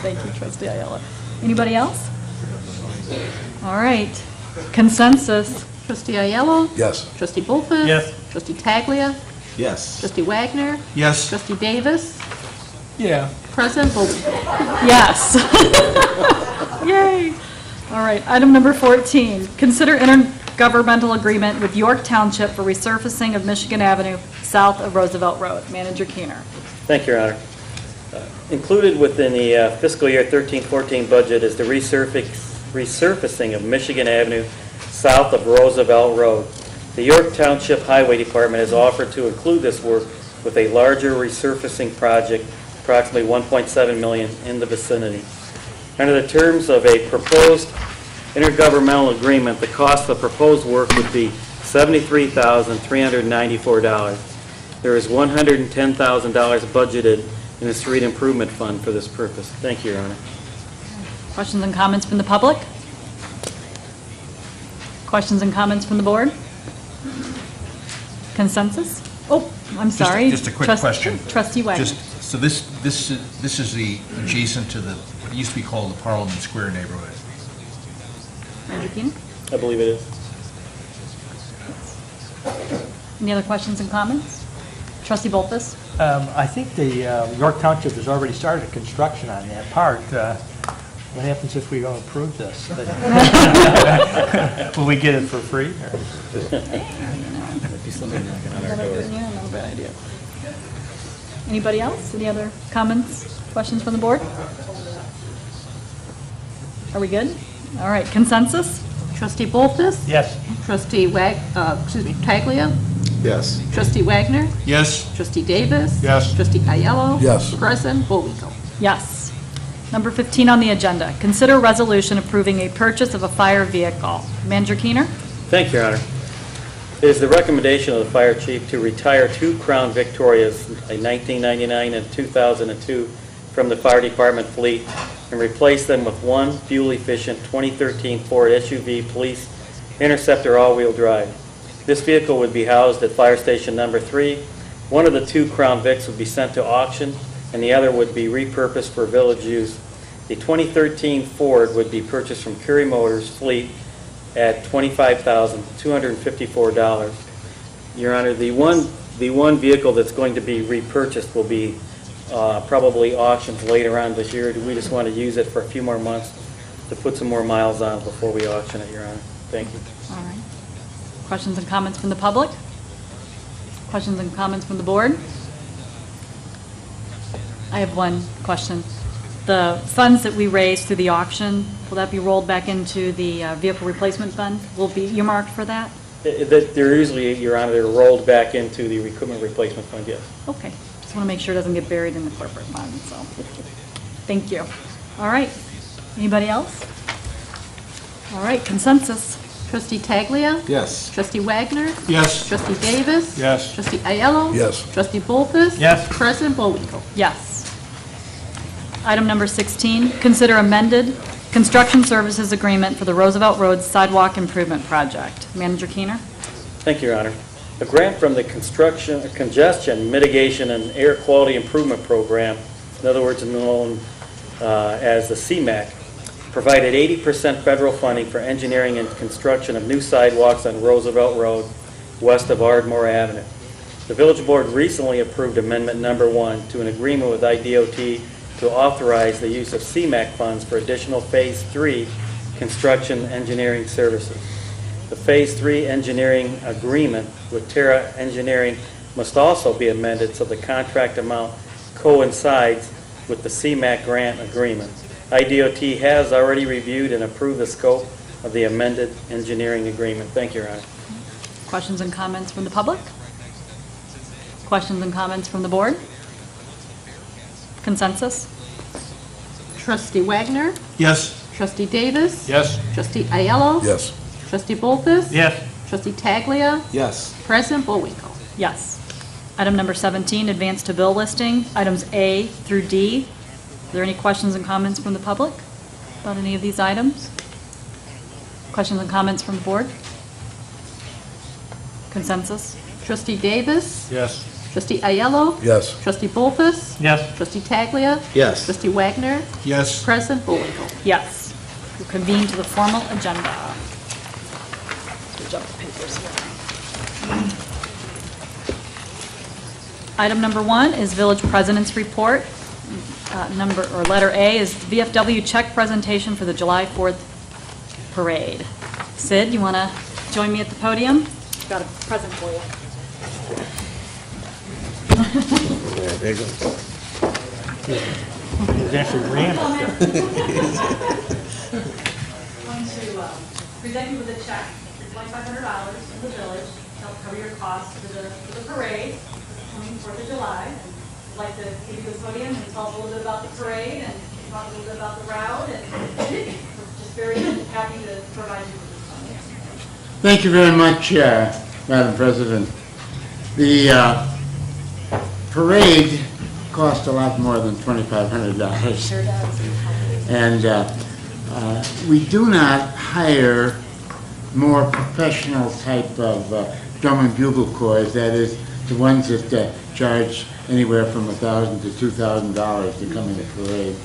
Thank you, Trustee Ayala. Anybody else? All right, consensus. Trustee Aiello? Yes. Trustee Bolfus? Yes. Trustee Taglia? Yes. Trustee Wagner? Yes. Trustee Davis? Yeah. President Bolden? Yes. Yay. All right, item number 14, consider intergovernmental agreement with York Township for resurfacing of Michigan Avenue south of Roosevelt Road. Manager Keener. Thank you, Your Honor. Included within the fiscal year 13-14 budget is the resurfacing of Michigan Avenue south of Roosevelt Road. The York Township Highway Department has offered to include this work with a larger resurfacing project, approximately $1.7 million in the vicinity. Under the terms of a proposed intergovernmental agreement, the cost of the proposed work would be $73,394. There is $110,000 budgeted in the street improvement fund for this purpose. Thank you, Your Honor. Questions and comments from the public? Questions and comments from the board? Consensus? Oh, I'm sorry. Just a quick question. Trustee Wagner. So this is the adjacent to the, what used to be called the Parliament Square neighborhood. Manager Keener? I believe it is. Any other questions and comments? Trustee Bolfus? I think the York Township has already started construction on that part. What happens if we don't approve this? Will we get it for free? Yeah, not a bad idea. Anybody else? Any other comments, questions from the board? Are we good? All right, consensus? Trustee Bolfus? Yes. Trustee Taglia? Yes. Trustee Wagner? Yes. Trustee Davis? Yes. Trustee Ayello? Yes. President Bullwinkle? Yes. Number 15 on the agenda, consider resolution approving a purchase of a fire vehicle. Manager Keener? Thank you, Your Honor. It is the recommendation of the fire chief to retire 2 Crown Victorias, a 1999 and 2002, from the fire department fleet and replace them with one fuel-efficient 2013 Ford SUV Police Interceptor all-wheel drive. This vehicle would be housed at Fire Station Number 3. One of the 2 Crown Vics would be sent to auction, and the other would be repurposed for village use. The 2013 Ford would be purchased from Curry Motors Fleet at $25,254. Your Honor, the one vehicle that's going to be repurchased will be probably auctioned later on this year. We just want to use it for a few more months to put some more miles on before we auction it, Your Honor. Thank you. All right. Questions and comments from the public? Questions and comments from the board? I have one question. The funds that we raised through the auction, will that be rolled back into the vehicle replacement fund? Will be earmarked for that? They're usually, Your Honor, they're rolled back into the equipment replacement fund, yes. Okay. Just want to make sure it doesn't get buried in the corporate fund, so. Thank you. All right. Anybody else? All right, consensus. Trustee Taglia? Yes. Trustee Wagner? Yes. Trustee Davis? Yes. Trustee Ayello? Yes. Trustee Bolfus? Yes. President Bullwinkle? Yes. Item number 16, consider amended construction services agreement for the Roosevelt Road Sidewalk Improvement Project. Manager Keener? Thank you, Your Honor. A grant from the Congestion Mitigation and Air Quality Improvement Program, in other words known as the CMAQ, provided 80% federal funding for engineering and construction of new sidewalks on Roosevelt Road west of Ardmore Avenue. The Village Board recently approved Amendment Number 1 to an agreement with IDOT to authorize the use of CMAQ funds for additional Phase 3 construction engineering services. The Phase 3 engineering agreement with Terra Engineering must also be amended so the contract amount coincides with the CMAQ grant agreement. IDOT has already reviewed and approved the scope of the amended engineering agreement. Thank you, Your Honor. Questions and comments from the public? Questions and comments from the board? Consensus? Trustee Wagner? Yes. Trustee Davis? Yes. Trustee Ayello? Yes. Trustee Bolfus? Yes. Trustee Taglia? Yes. President Bullwinkle? Yes. Item number 17, advance to bill listing, items A through D. Are there any questions and comments from the public about any of these items? Questions and comments from the board? Consensus? Trustee Davis? Yes. Trustee Ayello? Yes. Trustee Bolfus? Yes. Trustee Taglia? Yes. Trustee Wagner? Yes. President Bullwinkle? Yes. We'll convene to the formal agenda. Switch up the papers here. Item number 1 is Village President's Report. Letter A is VFW check presentation for the July 4th parade. Sid, you want to join me at the podium? I've got a present for you. There you go. There's actually ran up there. I'm going to present you with a check for $2,500 from the village to help cover your costs for the parade coming 4th of July. I'd like to give you the podium and talk a little bit about the parade and talk a little bit about the route, and we're just very happy to provide you with this funding. Thank you very much, Madam President. The parade cost a lot more than $2,500. Sure does. And we do not hire more professional type of drum and bugle corps, that is, the ones that charge anywhere from $1,000 to $2,000 to come in the parade.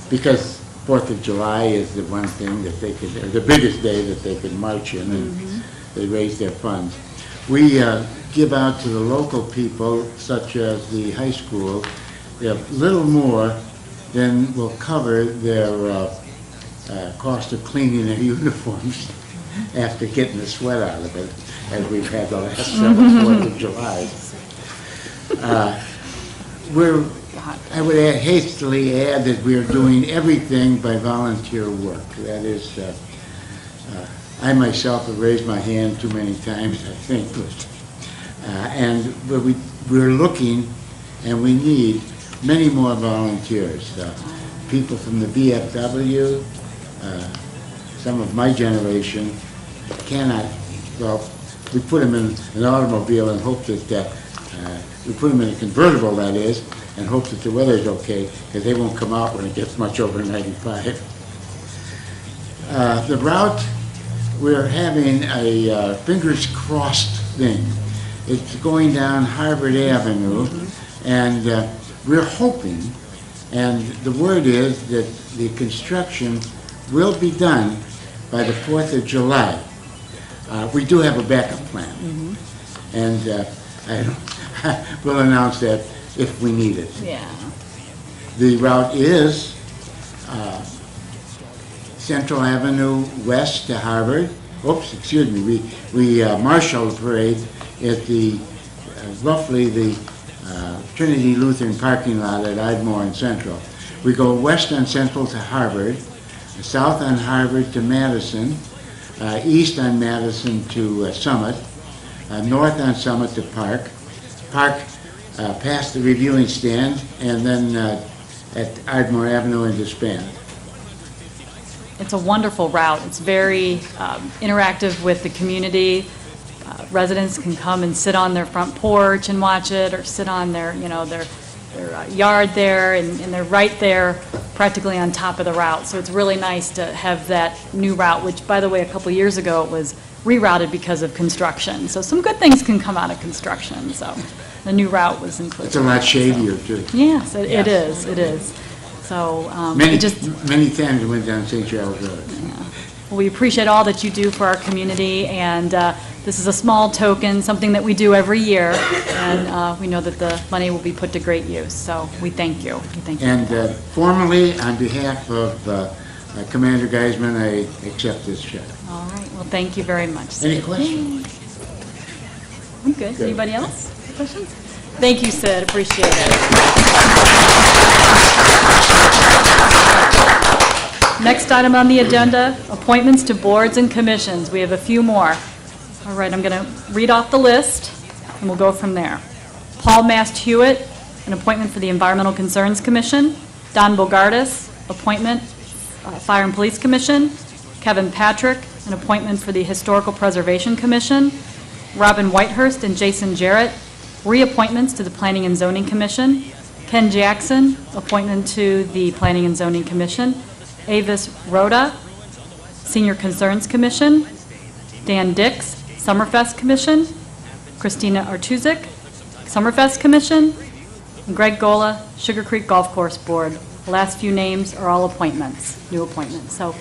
Because 4th of July is the one thing that they could, or the biggest day that they could march in, and they raise their funds. We give out to the local people, such as the high school, a little more than will cover their cost of cleaning their uniforms after getting the sweat out of it, as we've had the last several 4th of July. I would hastily add that we are doing everything by volunteer work. That is, I myself have raised my hand too many times, I think, but we're looking, and we need many more volunteers. People from the VFW, some of my generation cannot, well, we put them in an automobile and hope that, we put them in a convertible, that is, and hope that the weather's okay, because they won't come out when it gets much over 95. The route, we're having a fingers crossed thing. It's going down Harvard Avenue, and we're hoping, and the word is that the construction will be done by the 4th of July. We do have a backup plan, and we'll announce that if we need it. Yeah. The route is Central Avenue west to Harvard. Oops, excuse me. We marshal the parade at the roughly the Trinity Lutheran parking lot at Ardmore and Central. We go west on Central to Harvard, south on Harvard to Madison, east on Madison to Summit, north on Summit to Park, past the reviewing stand, and then at Ardmore Avenue into Span. It's a wonderful route. It's very interactive with the community. Residents can come and sit on their front porch and watch it, or sit on their, their yard there, and they're right there practically on top of the route. So it's really nice to have that new route, which, by the way, a couple years ago it was rerouted because of construction. So some good things can come out of construction. So the new route was included. It's a lot shadier, too. Yes, it is. So many times we went down St. Charles Road. Well, we appreciate all that you do for our community, and this is a small token, something that we do every year, and we know that the money will be put to great use. So we thank you. And formally, on behalf of Commander Geisman, I accept this check. All right. Well, thank you very much. Any questions? I'm good. Anybody else? Questions? Thank you, Sid. Appreciate it. Next item on the agenda, appointments to boards and commissions. We have a few more. All right, I'm going to read off the list, and we'll go from there. Paul Mast Hewitt, an appointment for the Environmental Concerns Commission. Don Bogardus, appointment, Fire and Police Commission. Kevin Patrick, an appointment for the Historical Preservation Commission. Robin Whitehurst and Jason Jarrett, reappointments to the Planning and Zoning Commission. Ken Jackson, appointment to the Planning and Zoning Commission. Avis Rhoda, Senior Concerns Commission. Dan Dix, Summerfest Commission. Christina Artuzik, Summerfest Commission. And Greg Gola, Sugar Creek Golf Course Board. The last few names are all appointments, new appointments. So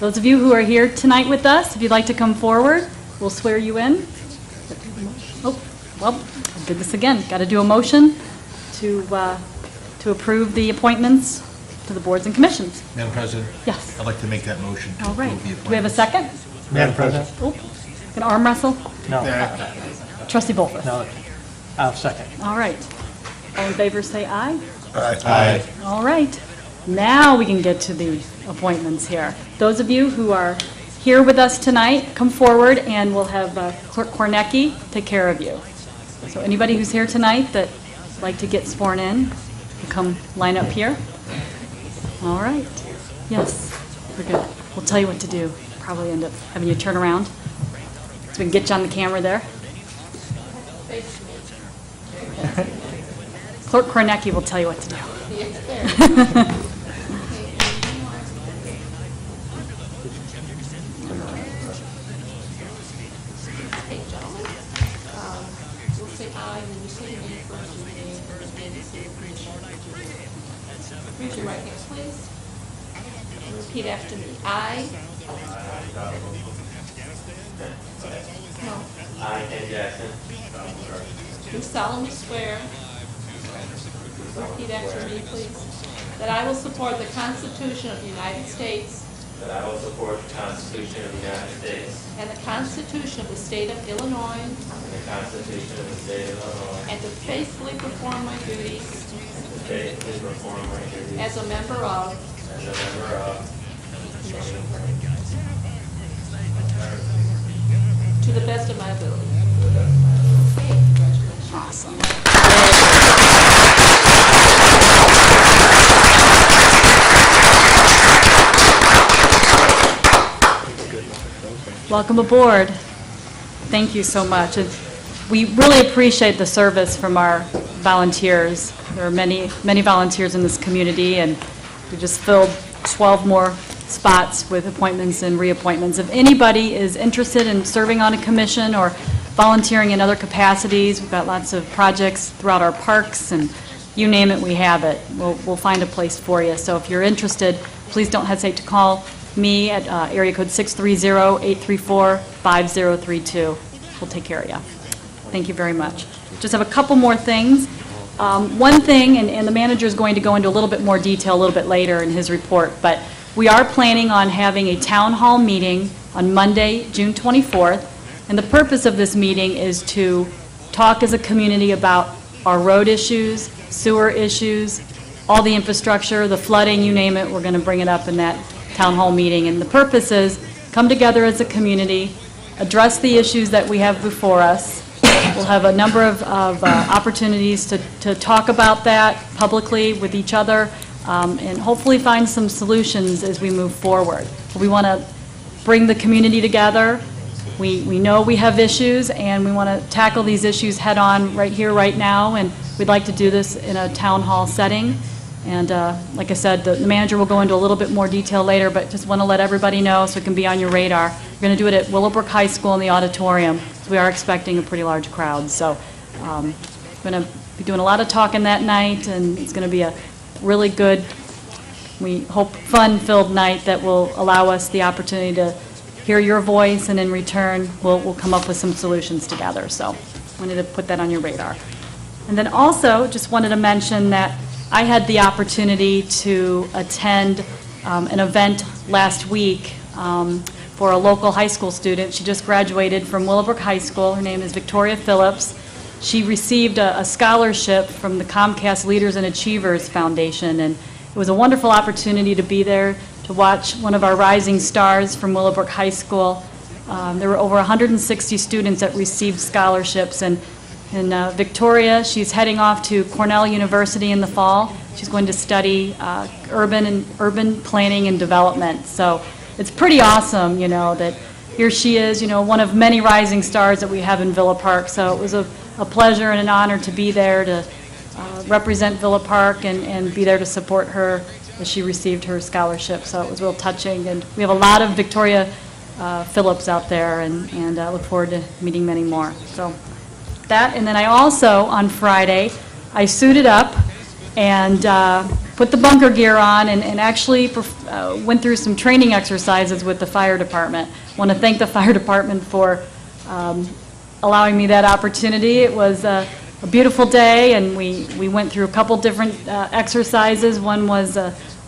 those of you who are here tonight with us, if you'd like to come forward, we'll swear you in. Oh, well, I did this again. Got to do a motion to approve the appointments to the boards and commissions. Madam President? Yes. I'd like to make that motion to All right. approve the appointment. Do we have a second? Madam President? Oh, an arm wrestle? No. Trustee Bolfus? No. I'll second. All right. All in favor, say aye. Aye. All right. Now we can get to the appointments here. Those of you who are here with us tonight, come forward and we'll have Clerk Kornecki take care of you. So anybody who's here tonight that would like to get sworn in, you come line up here. All right. Yes, we're good. We'll tell you what to do. Probably end up having you turn around so we can get you on the camera there. Clerk Kornecki will tell you what to do. Hey, gentlemen, we'll say aye, and you say your name first, and your name, and then say your permission. Raise your right hand, please. And repeat after me. I. No. I, Ken Jackson. Do solemnly swear. Repeat after me, please. That I will support the Constitution of the United States. That I will support the Constitution of the United States. And the Constitution of the State of Illinois. And the Constitution of the State of Illinois. And to faithfully perform my duties. And to faithfully perform my duties. As a member of. As a member of. To the best of my ability. Okay, congratulations. Awesome. Welcome aboard. Thank you so much. We really appreciate the service from our volunteers. There are many, many volunteers in this community, and we just filled 12 more spots with appointments and reappointments. If anybody is interested in serving on a commission or volunteering in other capacities, we've got lots of projects throughout our parks, and you name it, we have it. We'll find a place for you. So if you're interested, please don't hesitate to call me at area code 630-834-5032. We'll take care of you. Thank you very much. Just have a couple more things. One thing, and the manager is going to go into a little bit more detail a little bit later in his report, but we are planning on having a town hall meeting on Monday, June 24th, and the purpose of this meeting is to talk as a community about our road issues, sewer issues, all the infrastructure, the flooding, you name it, we're going to bring it up in that town hall meeting. And the purpose is come together as a community, address the issues that we have before us. We'll have a number of opportunities to talk about that publicly with each other, and hopefully find some solutions as we move forward. We want to bring the community together. We know we have issues, and we want to tackle these issues head-on right here, right now, and we'd like to do this in a town hall setting. And like I said, the manager will go into a little bit more detail later, but just want to let everybody know so it can be on your radar. We're going to do it at Willowbrook High School in the auditorium. So we are expecting a pretty large crowd. So we're going to be doing a lot of talking that night, and it's going to be a really good, we hope, fun-filled night that will allow us the opportunity to hear your voice, and in return, we'll come up with some solutions together. So wanted to put that on your radar. And then also, just wanted to mention that I had the opportunity to attend an event last week for a local high school student. She just graduated from Willowbrook High School. Her name is Victoria Phillips. She received a scholarship from the Comcast Leaders and Achievers Foundation, and it was a wonderful opportunity to be there to watch one of our rising stars from Willowbrook High School. There were over 160 students that received scholarships, and Victoria, she's heading off to Cornell University in the fall. She's going to study urban planning and development. So it's pretty awesome, you know, that here she is, you know, one of many rising stars that we have in Villa Park. So it was a pleasure and an honor to be there to represent Villa Park and be there to support her as she received her scholarship. So it was real touching. And we have a lot of Victoria Phillips out there, and look forward to meeting many more. So that, and then I also, on Friday, I suited up and put the bunker gear on and actually went through some training exercises with the fire department. I want to thank the fire department for allowing me that opportunity. It was a beautiful day, and we went through a couple different exercises. One was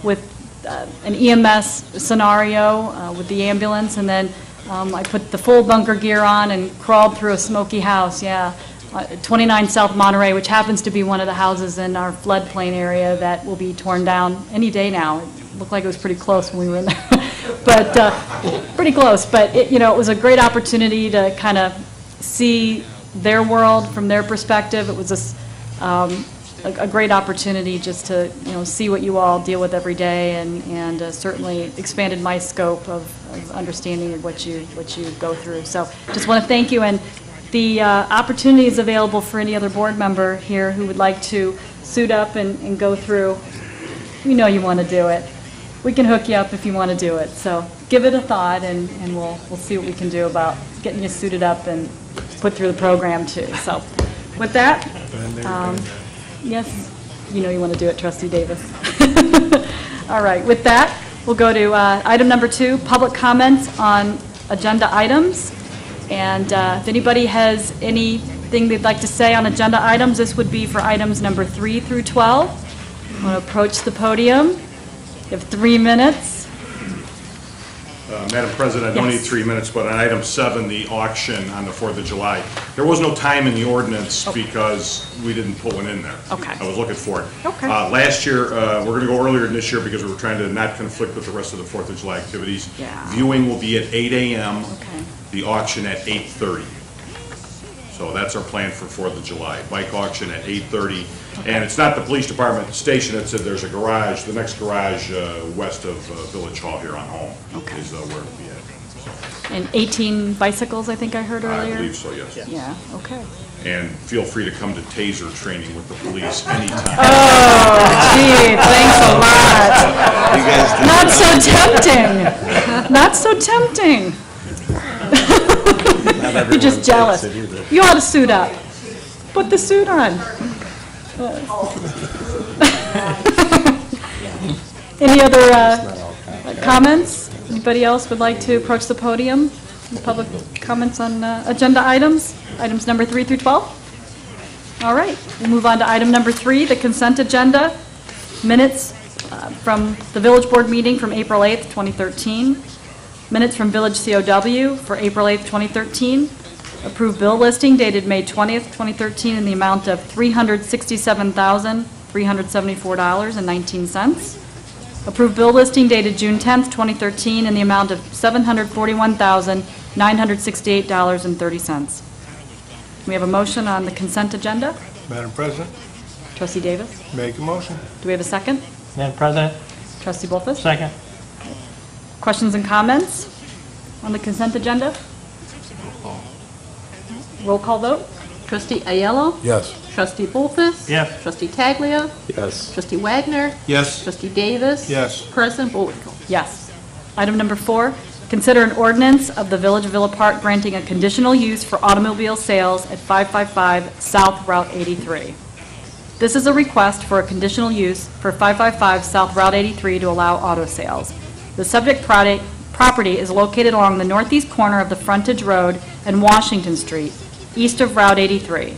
with an EMS scenario with the ambulance, and then I put the full bunker gear on and crawled through a smoky house, 29 South Monterey, which happens to be one of the houses in our floodplain area that will be torn down any day now. It looked like it was pretty close when we were in there, but pretty close. But it was a great opportunity to kind of see their world from their perspective. It was a great opportunity just to see what you all deal with every day, and certainly expanded my scope of understanding of what you go through. So just want to thank you, and the opportunity is available for any other board member here who would like to suit up and go through. You know you want to do it. We can hook you up if you want to do it. So give it a thought, and we'll see what we can do about getting you suited up and put through the program too. So with that, yes, you know you want to do it, Trustee Davis. All right, with that, we'll go to item number 2, public comments on agenda items. And if anybody has anything they'd like to say on agenda items, this would be for items number 3 through 12. I'm going to approach the podium. You have 3 minutes. Madam President, I don't Yes. need 3 minutes, but on item 7, the auction on the 4th of July, there was no time in the ordinance because we didn't pull one in there. Okay. I was looking for it. Okay. Last year, we're going to go earlier than this year because we were trying to not conflict with the rest of the 4th of July activities. Yeah. Viewing will be at 8 a.m., Okay. the auction at 8:30. So that's our plan for 4th of July. Bike auction at 8:30. And it's not the police department station, there's a garage, the next garage west of Village Hall here on Home is where it'll be at. And 18 bicycles, I think I heard earlier? I believe so, yes. Yeah, okay. And feel free to come to taser training with the police anytime. Oh, gee, thanks a lot. Not so tempting. Not so tempting. You're just jealous. You ought to suit up. Put the suit on. Any other comments? Anybody else would like to approach the podium? Public comments on agenda items? Items number 3 through 12? All right, we'll move on to item number 3, the consent agenda. Minutes from the Village Board meeting from April 8th, 2013. Minutes from Village COW for April 8th, 2013. Approved bill listing dated May 20th, 2013 in the amount of $367,374.19. Approved bill listing dated June 10th, 2013 in the amount of $741,968.30. We have a motion on the consent agenda. Madam President, Trustee Davis, make a motion. do we have a second? Madam President, Trustee Bolfus? second. Questions and comments on the consent agenda? Roll call vote? Trustee Ayello? Yes. Trustee Bolfus? Yes. Trustee Taglia? Yes. Trustee Wagner? Yes. Trustee Davis? Yes. President Bullwinkle? Yes. Item number 4, consider an ordinance of the Village of Villa Park granting a conditional use for automobile sales at 555 South Route 83. This is a request for a conditional use for 555 South Route 83 to allow auto sales. The subject property is located along the northeast corner of the frontage road and Washington Street, east of Route 83.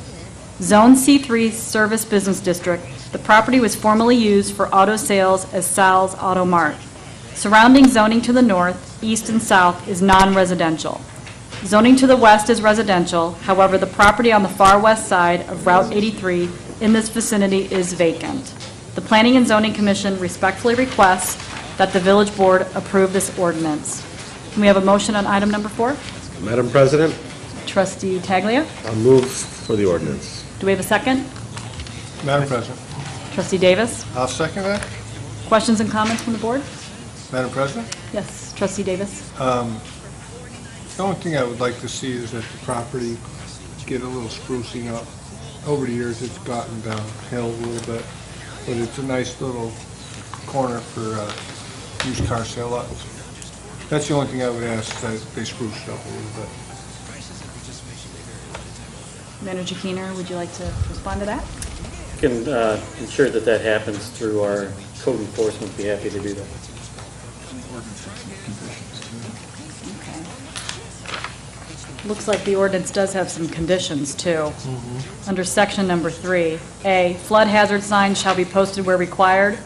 Zone C3 Service Business District, the property was formerly used for auto sales as Sal's Auto Mart. Surrounding zoning to the north, east, and south is non-residential. Zoning to the west is residential, however, the property on the far west side of Route 83 in this vicinity is vacant. The Planning and Zoning Commission respectfully requests that the Village Board approve this ordinance. Can we have a motion on item number 4? Madam President, Trustee Taglia, I'll move for the ordinance. do we have a second? Madam President, Trustee Davis, I'll second that. questions and comments from the board? Madam President, Yes, Trustee Davis. the only thing I would like to see is that the property get a little sprucing up. Over the years, it's gotten downhill a little bit, but it's a nice little corner for used car sell-outs. That's the only thing I would ask, that they spruce it up a little bit. Manager Keener, would you like to respond to that? Can ensure that that happens through our code enforcement, be happy to do that. Okay. Looks like the ordinance does have some conditions, too. Under section number 3, A, flood hazard signs shall be posted where required.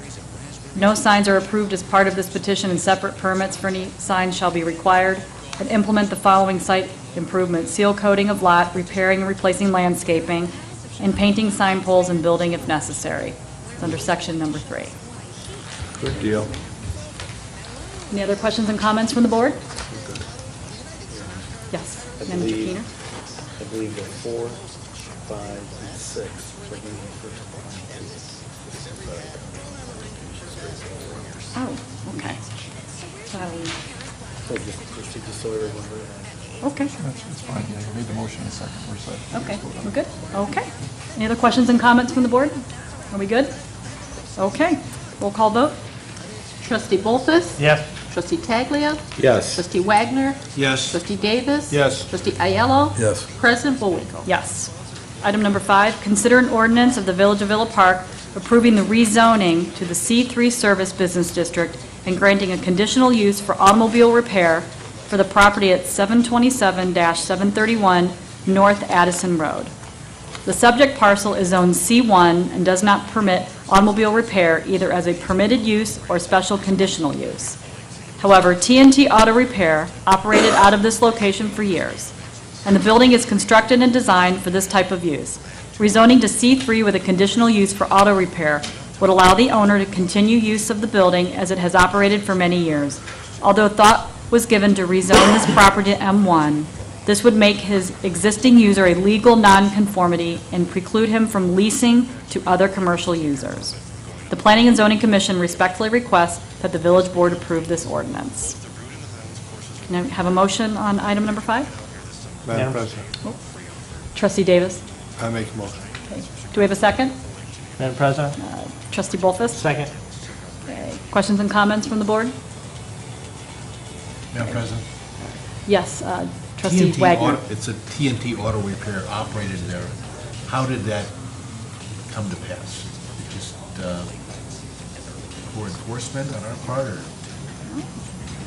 No signs are approved as part of this petition, and separate permits for any signs shall be required. And implement the following site improvements: seal coating of lot, repairing and replacing landscaping, and painting sign poles and building if necessary. It's under section number 3. Good deal. Any other questions and comments from the board? Yes, Manager Keener? I believe they're 4, 5, and 6. Oh, okay. So just so everyone knows. Okay. That's fine, yeah, you made the motion in a second, we're set. Okay, we're good? Okay. Any other questions and comments from the board? Are we good? Okay. Roll call vote? Trustee Bolfus? Yes. Trustee Taglia? Yes. Trustee Wagner? Yes. Trustee Davis? Yes. Trustee Ayello? Yes. President Bullwinkle? Yes. Item number 5, consider an ordinance of the Village of Villa Park approving the rezoning to the C3 Service Business District and granting a conditional use for automobile repair for the property at 727-731 North Addison Road. The subject parcel is Zone C1 and does not permit automobile repair either as a permitted use or special conditional use. However, TNT Auto Repair operated out of this location for years, and the building is constructed and designed for this type of use. Rezoning to C3 with a conditional use for auto repair would allow the owner to continue use of the building as it has operated for many years. Although thought was given to rezone this property to M1, this would make his existing user a legal nonconformity and preclude him from leasing to other commercial users. The Planning and Zoning Commission respectfully requests that the village board approve this ordinance. Can I have a motion on item number 5? Madam President, Trustee Davis? I make a motion. Okay. Do we have a second? Madam President? Trustee Bolfus? Second. Okay. Questions and comments from the board? Madam President? Yes, Trustee TNT Wagner. Auto- It's a TNT Auto Repair operated there. How did that come to pass? Just poor enforcement on our part, or?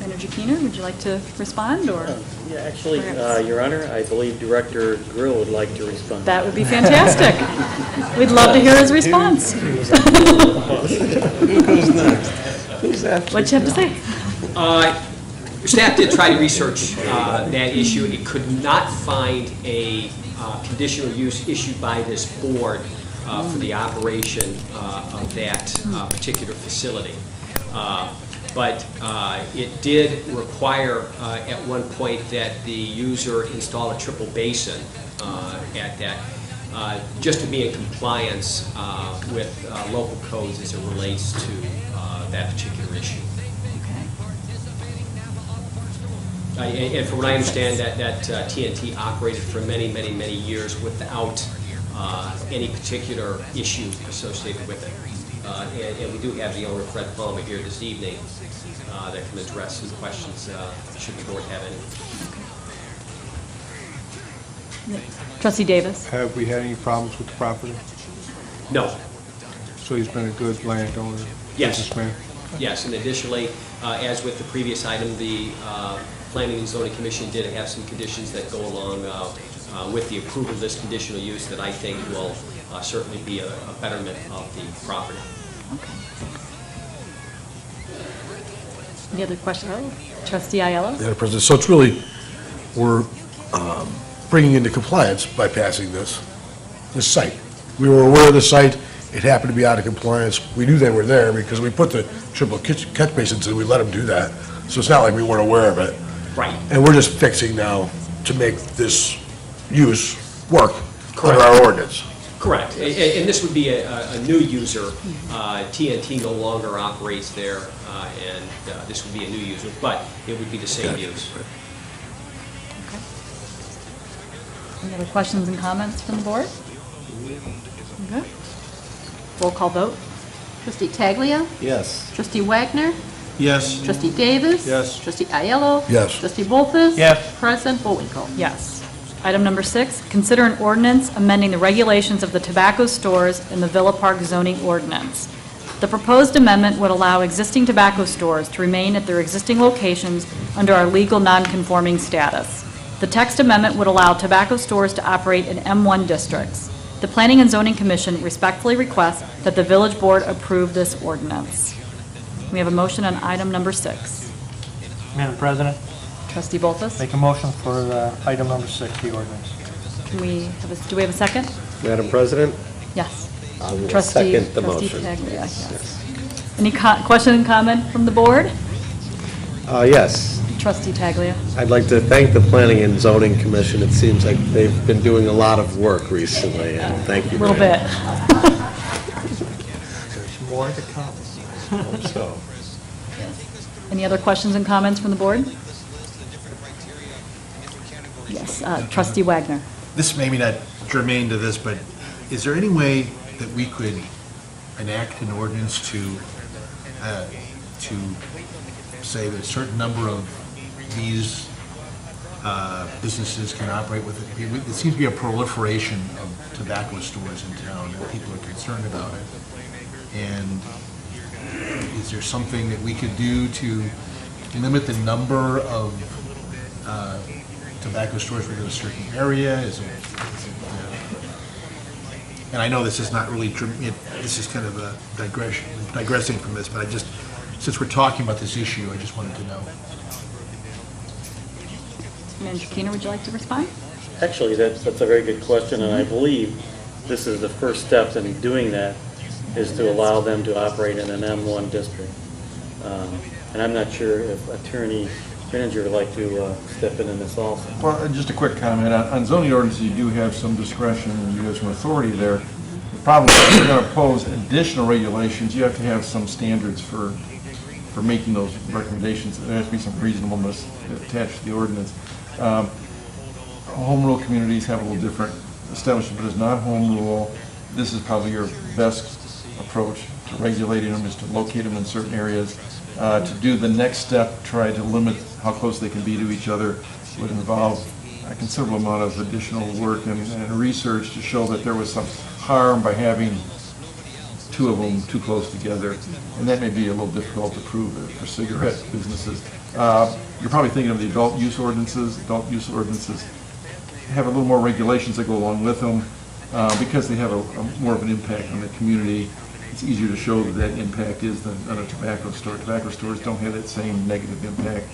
Manager Keener, would you like to respond, or? Yeah, actually, Perhaps. Your Honor, I believe Director Grill would like to respond. That would be fantastic. We'd love to hear his response. Who's next? Who's after? What'd you have to say? Staff did try to research that issue. It could not find a conditional use issued by this board for the operation of that particular facility. But it did require at one point that the user install a triple basin at that, just to be in compliance with local codes as it relates to that particular issue. And from what I understand, that TNT operated for many, many, many years without any particular issue associated with it. And we do have the owner, Fred Palmer, here this evening that can address some questions should the board have any. Trustee Davis? Have we had any problems with the property? No. So he's been a good landowner, Yes. businessman? Yes, and additionally, as with the previous item, the Planning and Zoning Commission did have some conditions that go along with the approval of this conditional use that I think will certainly be a betterment of the property. Any other questions? Oh, Trustee Ayala? Madam President, so it's really, we're bringing into compliance by passing this site. We were aware of the site, it happened to be out of compliance. We knew they were there because we put the triple catch basins in, we let them do that. So it's not like we weren't aware of it. Right. And we're just fixing now to make this use work under our ordinance. Correct, and this would be a new user. TNT no longer operates there, and this would be a new user, but it would be the same use. Any other questions and comments from the board? Okay. Roll call vote. Trustee Taglia. Yes. Trustee Wagner. Yes. Trustee Davis. Yes. Trustee Aiello. Yes. Trustee Bolfus. Yes. President Bullwinkle. Yes. Item number 6, consider an ordinance amending the regulations of the tobacco stores in the Villa Park zoning ordinance. The proposed amendment would allow existing tobacco stores to remain at their existing locations under our legal nonconforming status. The text amendment would allow tobacco stores to operate in M1 districts. The Planning and Zoning Commission respectfully requests that the village board approve this ordinance. We have a motion on item number 6. Madam President? Trustee Bolfus? Make a motion for item number 6, the ordinance. Can we have a, do we have a second? Madam President? Yes. I will Trustee- second the Trustee motion. Taglia, yes. Any question and comment from the board? Yes. Trustee Taglia. I'd like to thank the Planning and Zoning Commission. It seems like they've been doing a lot of work recently, and thank you. A little bit. There's more to come. Hope so. Any other questions and comments from the board? Yes, Trustee Wagner. This may be not germane to this, but is there any way that we could enact an ordinance to say that a certain number of these businesses can operate with it? It seems to be a proliferation of tobacco stores in town, and people are concerned about it. And is there something that we could do to limit the number of tobacco stores within a certain area? And I know this is not really, this is kind of a digressing from this, but since we're talking about this issue, I just wanted to know. Manager Keener, would you like to respond? Actually, that's a very good question, and I believe this is the first step in doing that, is to allow them to operate in an M1 district. And I'm not sure if Attorney Manager would like to step in this also. Well, just a quick comment. On zoning ordinances, you do have some discretion and you have some authority there. The problem is if you're going to impose additional regulations, you have to have some standards for making those recommendations. There has to be some reasonableness attached to the ordinance. Home rule communities have a little different establishment, but it's not home rule. This is probably your best approach to regulating them, is to locate them in certain areas. To do the next step, try to limit how close they can be to each other, would involve a considerable amount of additional work and research to show that there was some harm by having two of them too close together. And that may be a little difficult to prove for cigarette businesses. You're probably thinking of the adult use ordinances. Adult use ordinances have a little more regulations that go along with them because they have a more of an impact on the community. It's easier to show that that impact is than on a tobacco store. Tobacco stores don't have that same negative impact.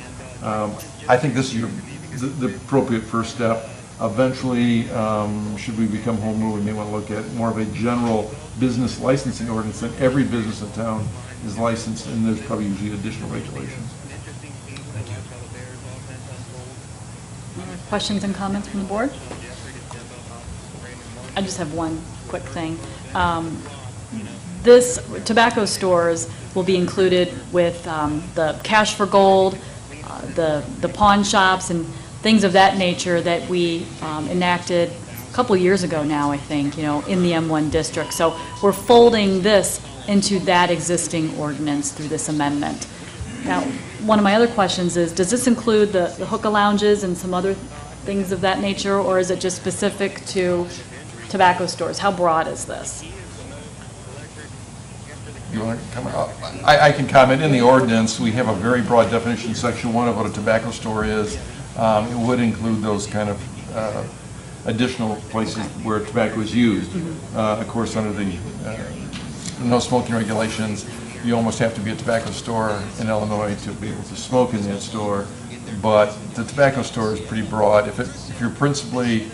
I think this is the appropriate first step. Eventually, should we become home rule, we may want to look at more of a general business licensing ordinance that every business in town is licensed, and there's probably usually additional regulations. Any other questions and comments from the board? I just have one quick thing. This tobacco stores will be included with the Cash for Gold, the pawn shops, and things of that nature that we enacted a couple of years ago now, I think, in the M1 district. So we're folding this into that existing ordinance through this amendment. Now, one of my other questions is, does this include the hookah lounges and some other things of that nature, or is it just specific to tobacco stores? How broad is this? You want to comment? I can comment. In the ordinance, we have a very broad definition in Section 1 of what a tobacco store is. It would include those kind of additional places where tobacco is used. Of course, under the no smoking regulations, you almost have to be a tobacco store in Illinois to be able to smoke in that store. But the tobacco store is pretty broad. If you're principally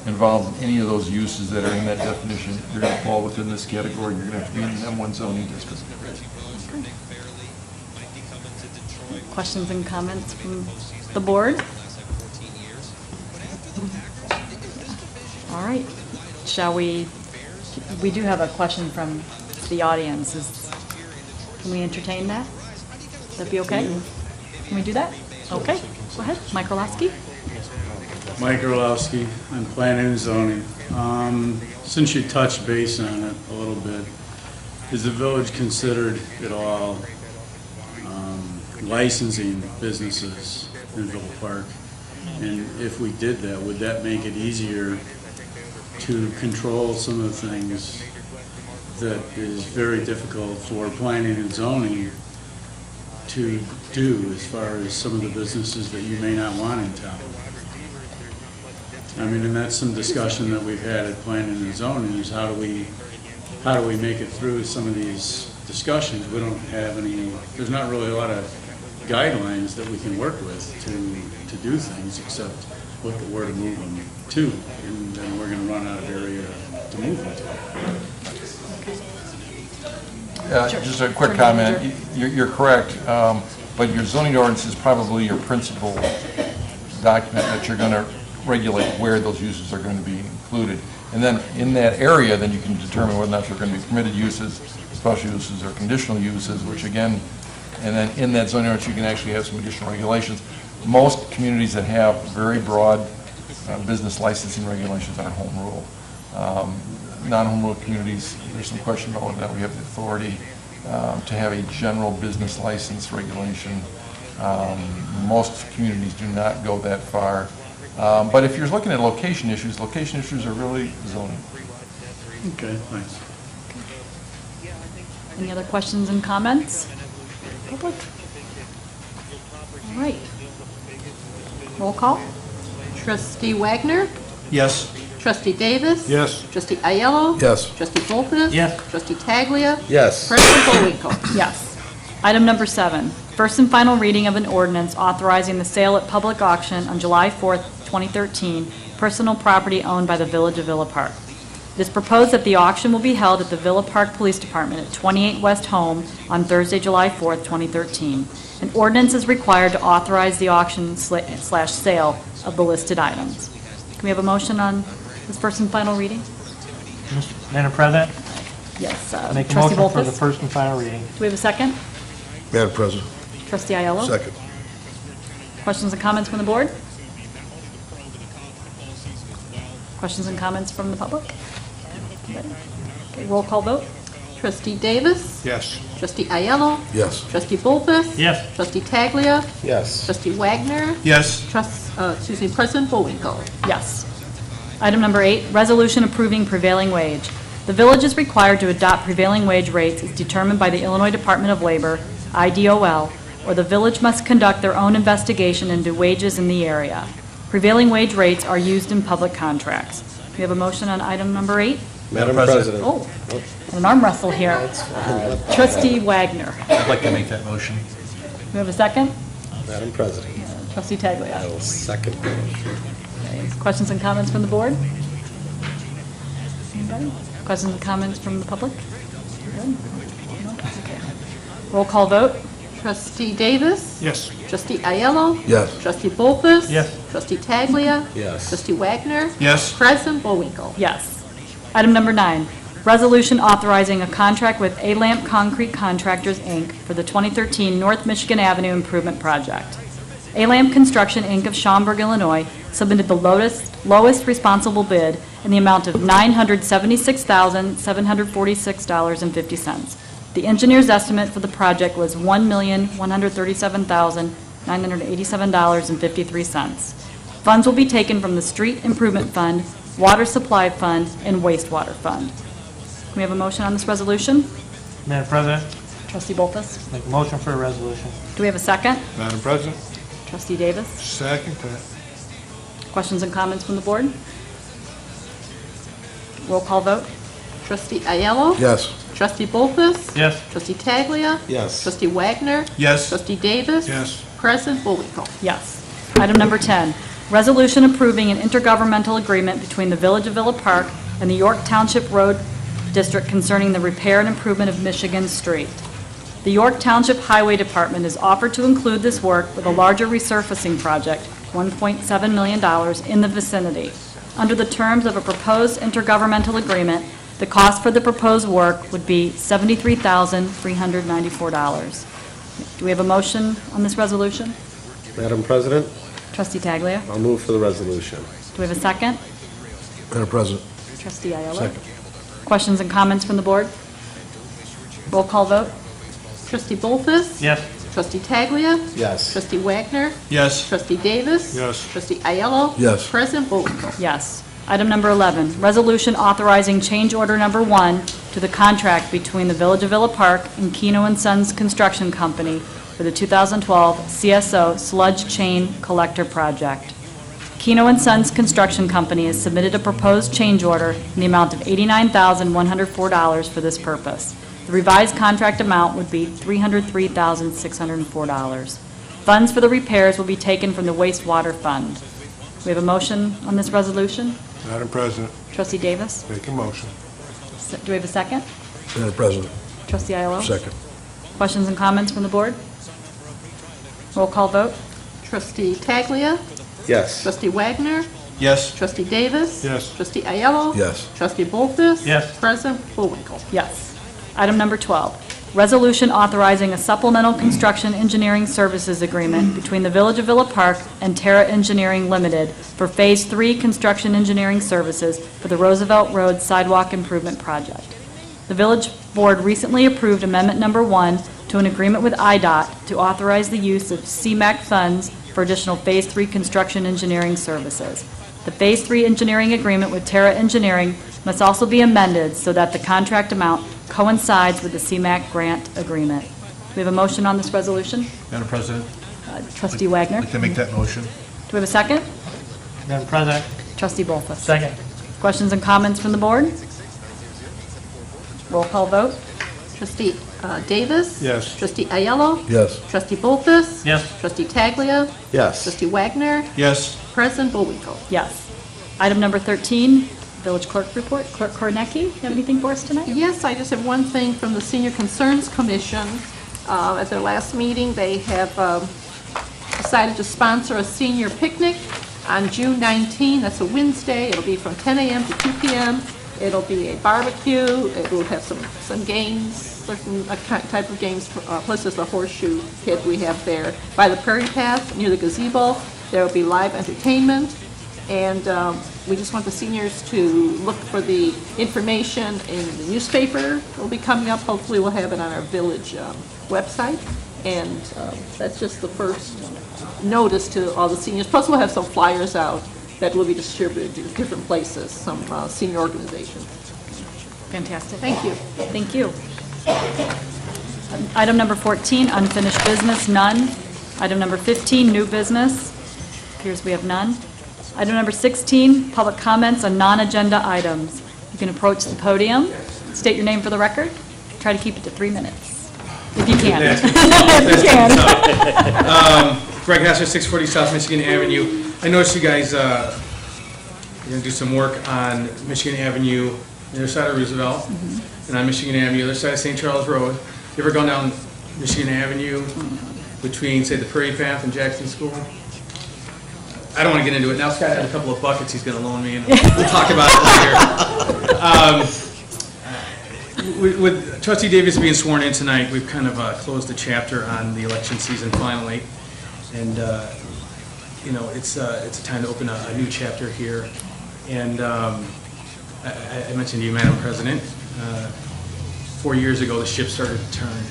involved in any of those uses that are in that definition, you're going to fall within this category. You're going to have to be in an M1 zoning district. Questions and comments from the board? All right. Shall we do have a question from the audience. Can we entertain that? Would that be okay? Can we do that? Okay. Go ahead. Mike Orlowski. Mike Orlowski, I'm planning and zoning. Since you touched base on it a little bit, is the village considered at all licensing businesses in Villa Park? And if we did that, would that make it easier to control some of the things that is very difficult for planning and zoning to do as far as some of the businesses that you may not want in town? I mean, and that's some discussion that we've had at planning and zoning, is how do we make it through some of these discussions? We don't have any, there's not really a lot of guidelines that we can work with to do things, except look at where to move them to, and then we're going to run out of area to move them to. Just a quick comment. You're correct, but your zoning ordinance is probably your principal document that you're going to regulate where those uses are going to be included. And then in that area, then you can determine whether or not they're going to be permitted uses, special uses, or conditional uses, which again, and then in that zoning ordinance, you can actually have some additional regulations. Most communities that have very broad business licensing regulations are home rule. Non-home rule communities, there's some question about whether or not we have the authority to have a general business license regulation. Most communities do not go that far. But if you're looking at location issues are really zoning. Okay, thanks. Any other questions and comments? Public? All right. Roll call. Trustee Wagner? Yes. Trustee Davis? Yes. Trustee Aiello? Yes. Trustee Bolfus? Yes. Trustee Taglia? Yes. President Bullwinkle? Yes. Item number 7, first and final reading of an ordinance authorizing the sale at public auction on July 4th, 2013, personal property owned by the Village of Villa Park. It is proposed that the auction will be held at the Villa Park Police Department at 28 West Home on Thursday, July 4th, 2013. An ordinance is required to authorize the auction / sale of the listed items. Can we have a motion on this first and final reading? Madam President, Yes. make a Trustee motion for the Bolfus? first and final reading. Do we have a second? Madam President. Trustee Aiello? Second. Questions and comments from the board? Questions and comments from the public? Okay, roll call vote. Trustee Davis? Yes. Trustee Aiello? Yes. Trustee Bolfus? Yes. Trustee Taglia? Yes. Trustee Wagner? Yes. President Bullwinkle? Yes. Item number 8, resolution approving prevailing wage. The village is required to adopt prevailing wage rates as determined by the Illinois Department of Labor, IDOL, or the village must conduct their own investigation into wages in the area. Prevailing wage rates are used in public contracts. We have a motion on item number 8. Madam President. Oh, an arm wrestle here. Trustee Wagner. I'd like to make that motion. We have a second? Madam President. Trustee Taglia. I will second the motion. Okay, questions and comments from the board? Anybody? Questions and comments from the public? Good? No? Okay. Roll call vote. Trustee Davis? Yes. Trustee Aiello? Yes. Trustee Bolfus? Yes. Trustee Taglia? Yes. Trustee Wagner? Yes. President Bullwinkle? Yes. Item number 9, resolution authorizing a contract with A-Lamp Concrete Contractors, Inc. for the 2013 North Michigan Avenue Improvement Project. A-Lamp Construction, Inc. of Schaumburg, Illinois, submitted the lowest responsible bid in the amount of $976,746.50. The engineer's estimate for the project was $1,137,987.53. Funds will be taken from the Street Improvement Fund, Water Supply Fund, and Wastewater Fund. Can we have a motion on this resolution? Madam President, Trustee Bolfus? make a motion for a resolution. Do we have a second? Madam President. Trustee Davis? Second that. Questions and comments from the board? Roll call vote. Trustee Aiello? Yes. Trustee Bolfus? Yes. Trustee Taglia? Yes. Trustee Wagner? Yes. Trustee Davis? Yes. President Bullwinkle? Yes. Item number 10, resolution approving an intergovernmental agreement between the Village of Villa Park and the York Township Road District concerning the repair and improvement of Michigan Street. The York Township Highway Department is offered to include this work with a larger resurfacing project, $1.7 million, in the vicinity. Under the terms of a proposed intergovernmental agreement, the cost for the proposed work would be $73,394. Do we have a motion on this resolution? Madam President, Trustee Taglia. I'll move for the resolution. Do we have a second? Madam President. Trustee Aiello. Second. Questions and comments from the board? Roll call vote. Trustee Bolfus? Yes. Trustee Taglia? Yes. Trustee Wagner? Yes. Trustee Davis? Yes. Trustee Aiello? Yes. President Bullwinkle? Yes. Item number 11, resolution authorizing change order number 1 to the contract between the Village of Villa Park and Keno and Sons Construction Company for the 2012 CSO Sludge Chain Collector Project. Keno and Sons Construction Company has submitted a proposed change order in the amount of $89,104 for this purpose. The revised contract amount would be $303,604. Funds for the repairs will be taken from the wastewater fund. We have a motion on this resolution. Madam President, Trustee Davis? make a motion. Do we have a second? Madam President. Trustee Aiello? Second. Questions and comments from the board? Roll call vote. Trustee Taglia? Yes. Trustee Wagner? Yes. Trustee Davis? Yes. Trustee Aiello? Yes. Trustee Bolfus? Yes. President Bullwinkle? Yes. Item number 12, resolution authorizing a supplemental construction engineering services agreement between the Village of Villa Park and Terra Engineering Limited for Phase 3 construction engineering services for the Roosevelt Road Sidewalk Improvement Project. The Village Board recently approved Amendment Number 1 to an agreement with IDOT to authorize the use of CMAQ funds for additional Phase 3 construction engineering services. The Phase 3 engineering agreement with Terra Engineering must also be amended so that the contract amount coincides with the CMAQ grant agreement. We have a motion on this resolution. Madam President, Trustee Wagner. I'd like to make that motion. Do we have a second? Madam President, Trustee Bolfus. second. Questions and comments from the board? Roll call vote. Trustee Davis? Yes. Trustee Ayello? Yes. Trustee Bolfus? Yes. Trustee Taglia? Yes. Trustee Wagner? Yes. President Bullwinkle? Yes. Item number 13, Village Clerk Report. Clerk Kornecki, you have anything for us tonight? Yes, I just have one thing from the Senior Concerns Commission. At their last meeting, they have decided to sponsor a senior picnic on June 19. That's a Wednesday. It'll be from 10 a.m. to 2 p.m. It'll be a barbecue. It will have some games, certain type of games, plus there's a horseshoe pit we have there by the Prairie Path near the gazebo. There will be live entertainment. And we just want the seniors to look for the information in the newspaper. It'll be coming up. Hopefully we'll have it on our village website. And that's just the first notice to all the seniors. Plus we'll have some flyers out that will be distributed to different places, some senior organizations. Fantastic. Thank you. Thank you. Item number 14, unfinished business, none. Item number 15, new business. Appears we have none. Item number 16, public comments on non-agenda items. You can approach the podium, state your name for the record. Try to keep it to 3 minutes, if you can. If you can. Greg Hasser, 640 South Michigan Avenue. I noticed you guys are going to do some work on Michigan Avenue, the other side of Roosevelt, and on Michigan Avenue, the other side of St. Charles Road. You ever gone down Michigan Avenue between, say, the Prairie Path and Jackson School? I don't want to get into it. Now Scott has a couple of buckets he's going to loan me, and we'll talk about it later. With Trustee Davis being sworn in tonight, we've kind of closed the chapter on the election season finally. And, you know, it's a time to open a new chapter here. And I mentioned to you, Madam President, 4 years ago the ship started to turn.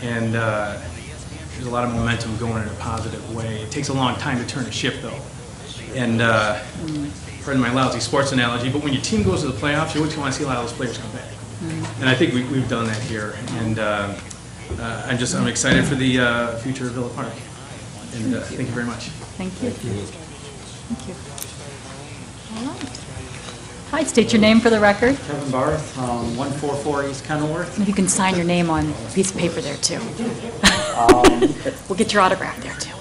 And there's a lot of momentum going in a positive way. It takes a long time to turn a ship, though. And pardon my lousy sports analogy, but when your team goes to the playoffs, you always want to see a lot of those players come back. And I think we've done that here. And I'm excited for the future of Villa Park. And thank you very much. Thank you. Thank you. All right. Hi, state your name for the record. Kevin Barth, 144 East Kenilworth. And you can sign your name on a piece of paper there, too. We'll get your autograph there, too.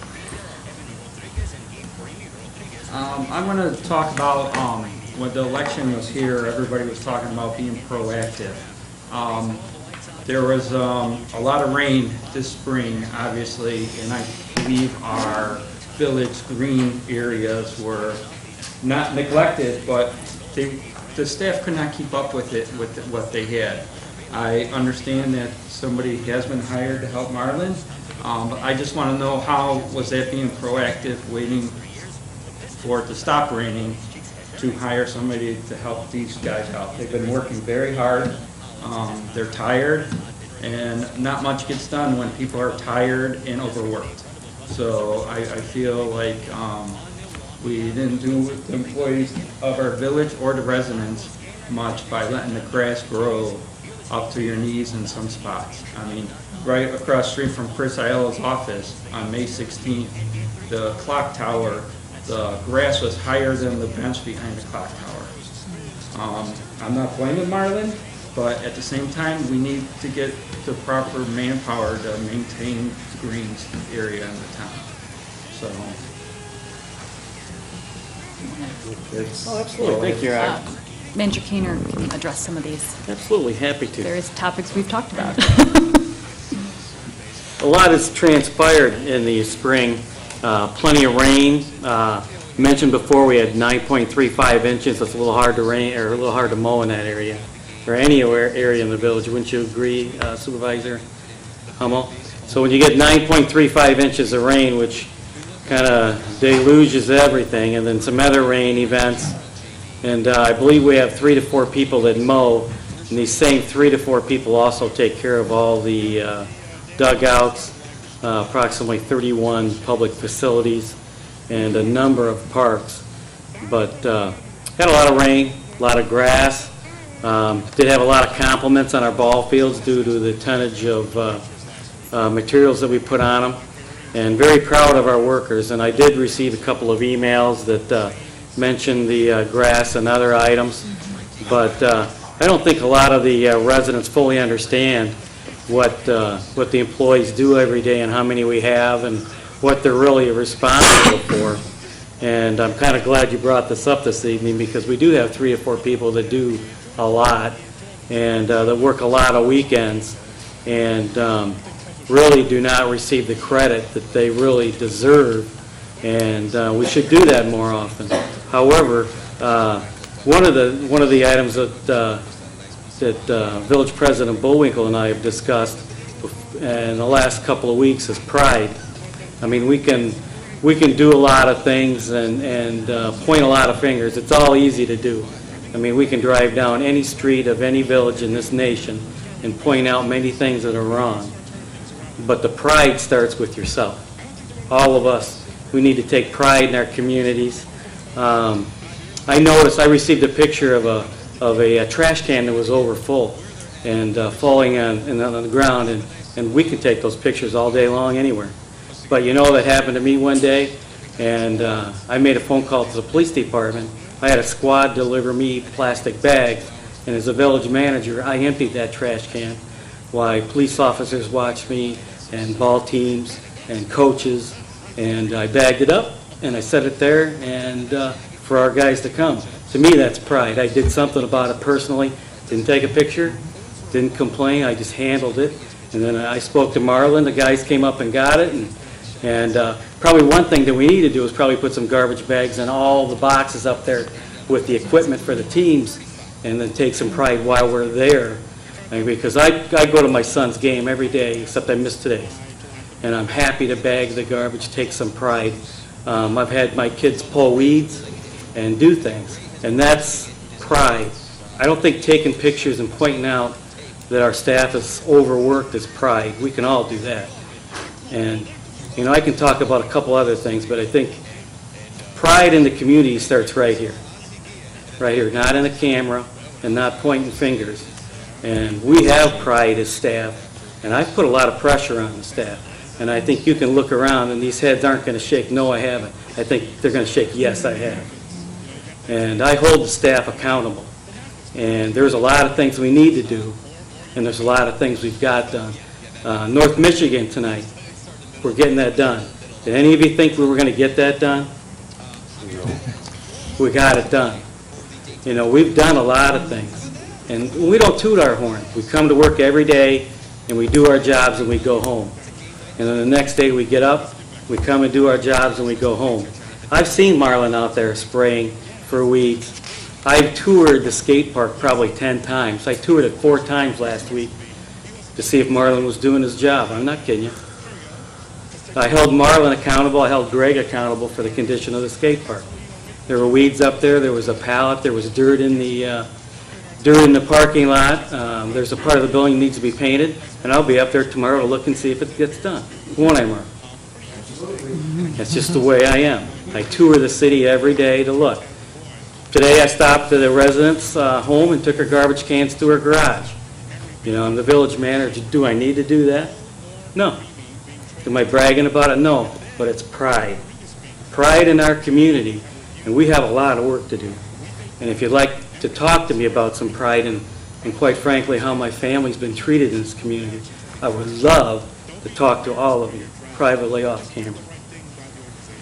I'm going to talk about when the election was here, everybody was talking about being proactive. There was a lot of rain this spring, obviously, and I believe our village green areas were not neglected, but the staff could not keep up with it, with what they had. I understand that somebody has been hired to help Marlin, but I just want to know how was that being proactive, waiting for it to stop raining, to hire somebody to help these guys out. They've been working very hard. They're tired, and not much gets done when people are tired and overworked. So I feel like we didn't do with the employees of our village or the residents much by letting the grass grow up to your knees in some spots. I mean, right across the street from Chris Aiello's office on May 16th, the clock tower, the grass was higher than the bench behind the clock tower. I'm not blaming Marlin, but at the same time, we need to get the proper manpower to maintain the greens area in the town. So. Oh, absolutely. Thank you, Aaron. Manager Keener can address some of these Absolutely, happy to. various topics we've talked about. A lot has transpired in the spring. Plenty of rain. Mentioned before, we had 9.35 inches. It's a little hard to rain, or a little hard to mow in that area, or any area in the village. Wouldn't you agree, Supervisor Hummel? So when you get 9.35 inches of rain, which kind of deluges everything, and then some other rain events, and I believe we have 3 to 4 people that mow, and these same 3 to 4 people also take care of all the dugouts, approximately 31 public facilities, and a number of parks. But had a lot of rain, a lot of grass. Did have a lot of compliments on our ball fields due to the tonnage of materials that we put on them, and very proud of our workers. And I did receive a couple of emails that mentioned the grass and other items, but I don't think a lot of the residents fully understand what the employees do every day and how many we have and what they're really responsible for. And I'm kind of glad you brought this up this evening because we do have 3 or 4 people that do a lot and that work a lot of weekends and really do not receive the credit that they really deserve. And we should do that more often. However, one of the items that Village President Bullwinkle and I have discussed in the last couple of weeks is pride. I mean, we can do a lot of things and point a lot of fingers. It's all easy to do. I mean, we can drive down any street of any village in this nation and point out many things that are wrong. But the pride starts with yourself. All of us, we need to take pride in our communities. I noticed, I received a picture of a trash can that was over full and falling on the ground, and we can take those pictures all day long anywhere. But you know, that happened to me one day, and I made a phone call to the police department. I had a squad deliver me plastic bags, and as a village manager, I emptied that trash can while police officers watched me, and ball teams, and coaches, and I bagged it up, and I set it there, and for our guys to come. To me, that's pride. I did something about it personally, didn't take a picture, didn't complain, I just handled it. And then I spoke to Marlon, the guys came up and got it, and probably one thing that we need to do is probably put some garbage bags in all the boxes up there with the equipment for the teams, and then take some pride while we're there. I mean, because I go to my son's game every day, except I missed today. And I'm happy to bag the garbage, take some pride. I've had my kids pull weeds and do things, and that's pride. I don't think taking pictures and pointing out that our staff is overworked is pride. We can all do that. And, you know, I can talk about a couple other things, but I think pride in the community starts right here. Right here, not in the camera and not pointing fingers. And we have pride as staff, and I've put a lot of pressure on the staff. And I think you can look around and these heads aren't going to shake, no, I haven't. I think they're going to shake, yes, I have. And I hold the staff accountable. And there's a lot of things we need to do, and there's a lot of things we've got done. North Michigan tonight, we're getting that done. Did any of you think we were going to get that done? No. We got it done. You know, we've done a lot of things. And we don't toot our horn. We come to work every day, and we do our jobs, and we go home. And then the next day we get up, we come and do our jobs, and we go home. I've seen Marlon out there spraying for weeds. I've toured the skate park probably 10 times. I toured it 4 times last week to see if Marlon was doing his job. I'm not kidding you. I held Marlon accountable. I held Greg accountable for the condition of the skate park. There were weeds up there. There was a pallet. There was dirt in the parking lot. There's a part of the building that needs to be painted, and I'll be up there tomorrow to look and see if it gets done. Won't I, Mark? That's just the way I am. I tour the city every day to look. Today I stopped at the resident's home and took her garbage cans to her garage. You know, I'm the village manager. Do I need to do that? No. Am I bragging about it? No. But it's pride. Pride in our community, and we have a lot of work to do. And if you'd like to talk to me about some pride and quite frankly how my family's been treated in this community, I would love to talk to all of you privately off camera.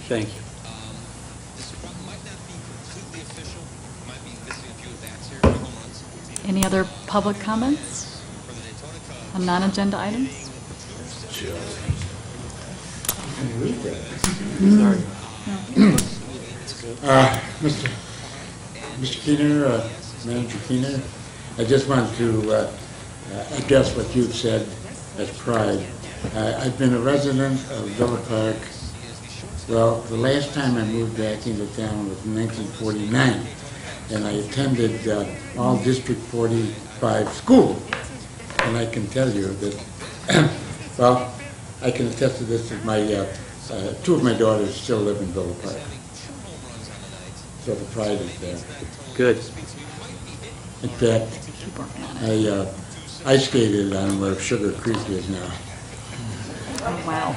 Thank you. Any other public comments on non-agenda items? Mr. Keener, Manager Keener, I just want to address what you've said as pride. I've been a resident of Villa Park. Well, the last time I moved back into town was in 1949, and I attended all District 45 schools. And I can tell you that, well, I can attest to this, that my 2 of my daughters still live in Villa Park. So the pride is there. Good. In fact, I ice skated on where Sugar Creek is now. Oh, wow.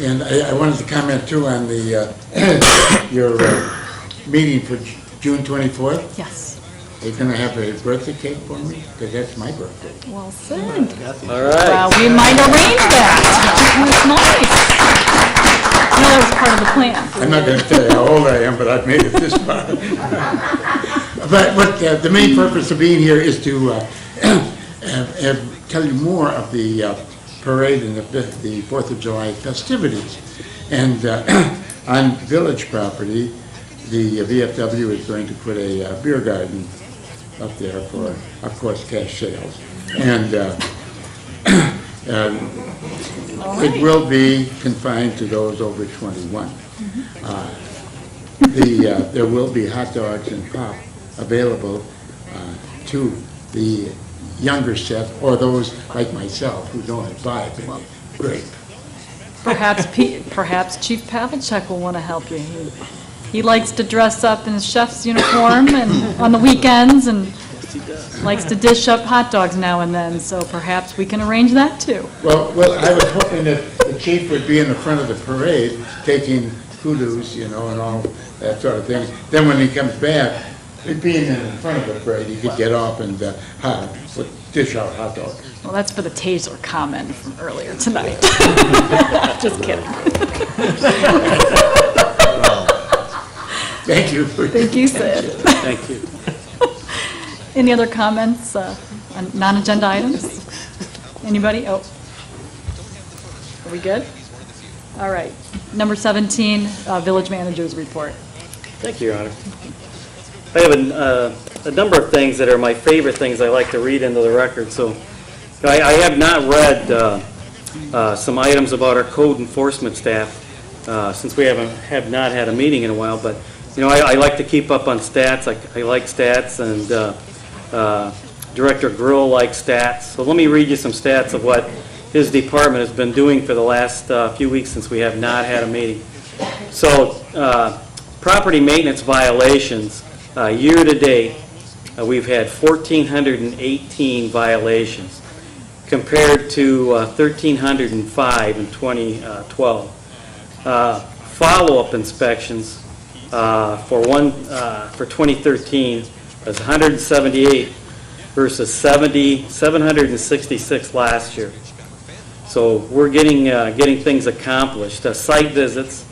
And I wanted to comment too on the your meeting for June 24th. Yes. Are you gonna have a birthday cake for me? Because that's my birthday. Well said. All right. Well, we might arrange that. That's nice. No, that was part of the plan. I'm not gonna tell you how old I am, but I've made it this far. But what the main purpose of being here is to tell you more of the parade and the 4th of July festivities. And on village property, the VFW is going to put a beer garden up there for, of course, cash sales. And it will be confined to those over 21. There will be hot dogs and pop available to the younger set, or those like myself who don't imbibe any grape. Perhaps Chief Pavlicek will want to help you. He likes to dress up in his chef's uniform and on the weekends, and likes to dish up hot dogs now and then, so perhaps we can arrange that too. Well, I was hoping that the chief would be in the front of the parade, taking kudos, and all that sort of thing. Then when he comes back, being in front of the parade, he could get off and dish out hot dogs. Well, that's for the taser comment from earlier tonight. Just kidding. Thank you. Thank you, Sid. Thank you. Any other comments on non-agenda items? Anybody? Oh. Are we good? All right. Number 17, Village Manager's Report. Thank you, Your Honor. I have a number of things that are my favorite things I like to read into the record. So I have not read some items about our code enforcement staff since we have not had a meeting in a while. But I like to keep up on stats. I like stats, and Director Grill likes stats. So let me read you some stats of what his department has been doing for the last few weeks since we have not had a meeting. So property maintenance violations, year to date, we've had 1,418 violations compared to 1,305 in 2012. Follow-up inspections for 2013 was 178 versus 766 last year. So we're getting things accomplished. Site visits,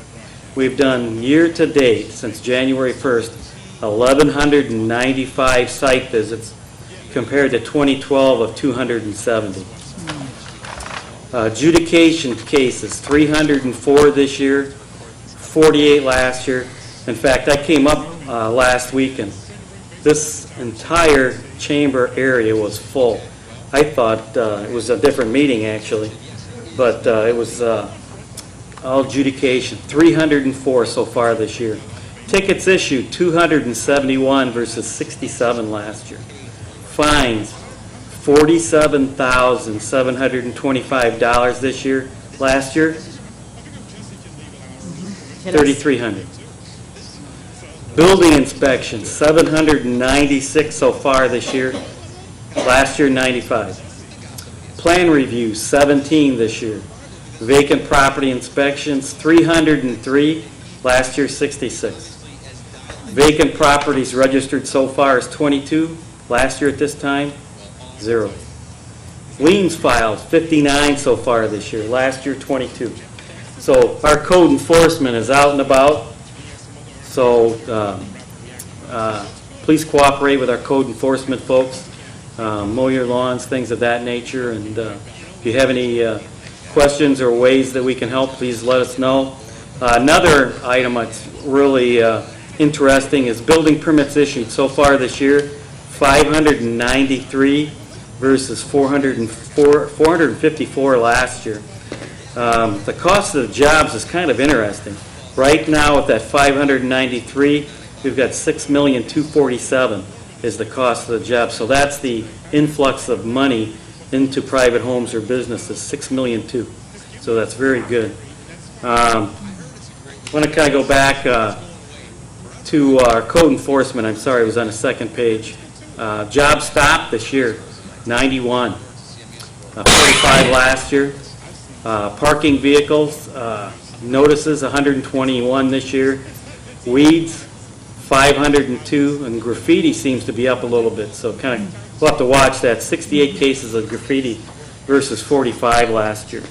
we've done year to date since January 1st, 1,195 site visits compared to 2012 of 270. Adjudication cases, 304 this year, 48 last year. In fact, I came up last week and this entire chamber area was full. I thought it was a different meeting actually, but it was all adjudication, 304 so far this year. Tickets issued, 271 versus 67 last year. Fines, $47,725 this year. Last year, 3,300. Building inspections, 796 so far this year. Last year, 95. Plan reviews, 17 this year. Vacant property inspections, 303. Last year, 66. Vacant properties registered so far is 22. Last year at this time, 0. Liens filed, 59 so far this year. Last year, 22. So our code enforcement is out and about. So please cooperate with our code enforcement folks. Mow your lawns, things of that nature. And if you have any questions or ways that we can help, please let us know. Another item that's really interesting is building permits issued so far this year, 593 versus 454 last year. The cost of the jobs is kind of interesting. Right now at that 593, we've got $6,247,000 is the cost of the job. So that's the influx of money into private homes or businesses, $6,200,000. So that's very good. I want to kind of go back to our code enforcement. I'm sorry, it was on the second page. Job stopped this year, 91. 45 last year. Parking vehicles, notices, 121 this year. Weeds, 502, and graffiti seems to be up a little bit, so kind of, we'll have to watch that. 68 cases of graffiti versus 45 last year.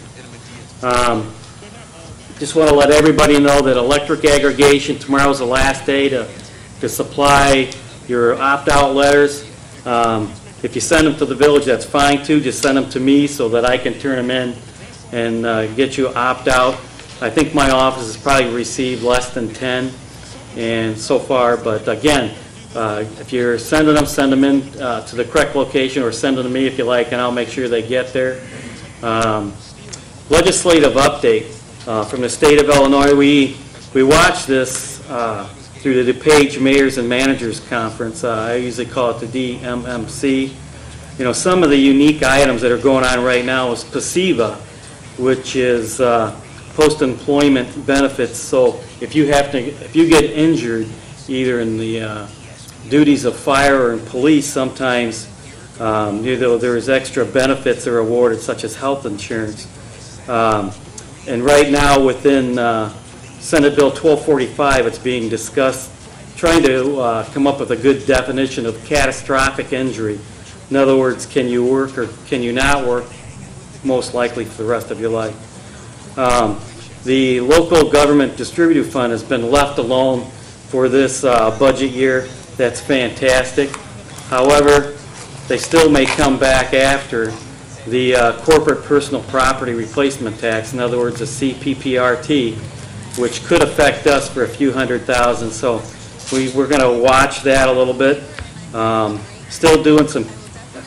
Just want to let everybody know that electric aggregation, tomorrow's the last day to supply your opt-out letters. If you send them to the village, that's fine too. Just send them to me so that I can turn them in and get you opt-out. I think my office has probably received less than 10 and so far, but again, if you're sending them, send them in to the correct location or send them to me if you like, and I'll make sure they get there. Legislative update from the state of Illinois. We watch this through the DuPage Mayors and Managers Conference. I usually call it the DMMC. You know, some of the unique items that are going on right now is PSEVA, which is post-employment benefits. So if you get injured, either in the duties of fire or in police, sometimes there's extra benefits that are awarded, such as health insurance. And right now, within Senate Bill 1245, it's being discussed, trying to come up with a good definition of catastrophic injury. In other words, can you work or can you not work, most likely for the rest of your life. The local government distributive fund has been left alone for this budget year. That's fantastic. However, they still may come back after the corporate personal property replacement tax, in other words, the CPPRT, which could affect us for a few $100,000. So we're going to watch that a little bit. Still doing some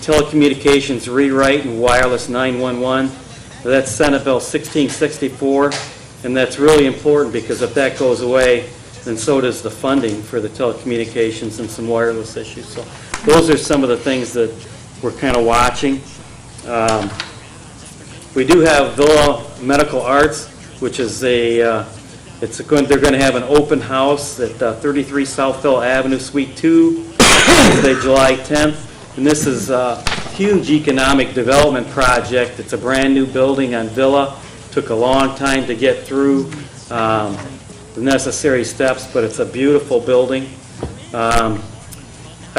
telecommunications rewrite and wireless 911. That's Senate Bill 1664, and that's really important because if that goes away, then so does the funding for the telecommunications and some wireless issues. So those are some of the things that we're kind of watching. We do have Villa Medical Arts, which is they're going to have an open house at 33 Southville Avenue, Suite 2, Wednesday, July 10th. And this is a huge economic development project. It's a brand new building on Villa. Took a long time to get through the necessary steps, but it's a beautiful building. I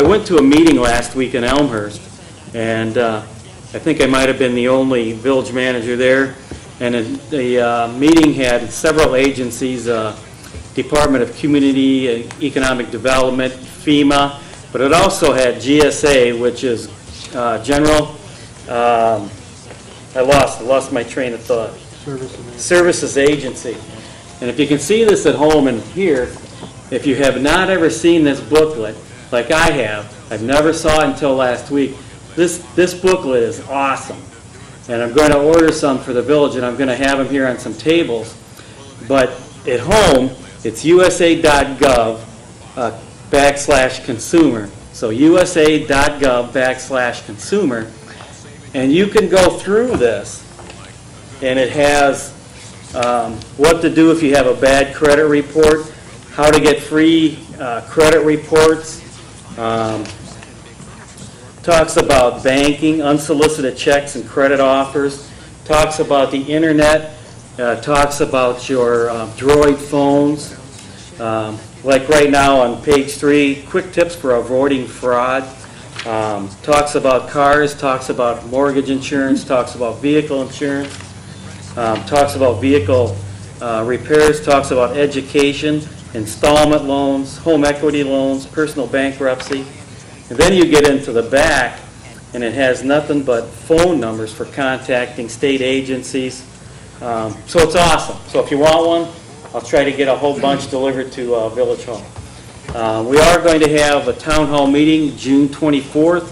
went to a meeting last week in Elmhurst, and I think I might have been the only village manager there. And the meeting had several agencies, Department of Community and Economic Development, FEMA, but it also had GSA, which is General, I lost my train of thought. Services Agency. And if you can see this at home and here, if you have not ever seen this booklet, like I have, I've never saw it until last week. This booklet is awesome. And I'm going to order some for the village, and I'm going to have them here on some tables. But at home, it's usa.gov/consumer. So usa.gov/consumer. And you can go through this, and it has what to do if you have a bad credit report, how to get free credit reports, talks about banking, unsolicited checks and credit offers, talks about the internet, talks about your Droid phones. Like right now on page 3, quick tips for avoiding fraud. Talks about cars, talks about mortgage insurance, talks about vehicle insurance, talks about vehicle repairs, talks about education, installment loans, home equity loans, personal bankruptcy. And then you get into the back, and it has nothing but phone numbers for contacting state agencies. So it's awesome. So if you want one, I'll try to get a whole bunch delivered to Village Hall. We are going to have a town hall meeting June 24th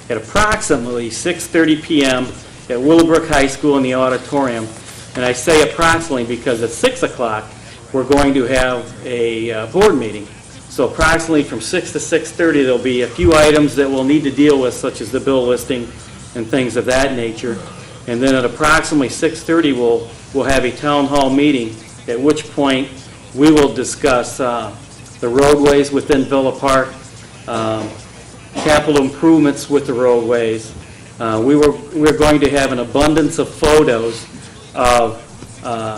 at approximately 6:30 p.m. at Willowbrook High School in the auditorium. And I say approximately because at 6 o'clock we're going to have a board meeting. So approximately from 6 to 6:30 there'll be a few items that we'll need to deal with, such as the bill listing and things of that nature. And then at approximately 6:30 we'll have a town hall meeting, at which point we will discuss the roadways within Villa Park, capital improvements with the roadways. We're going to have an abundance of photos of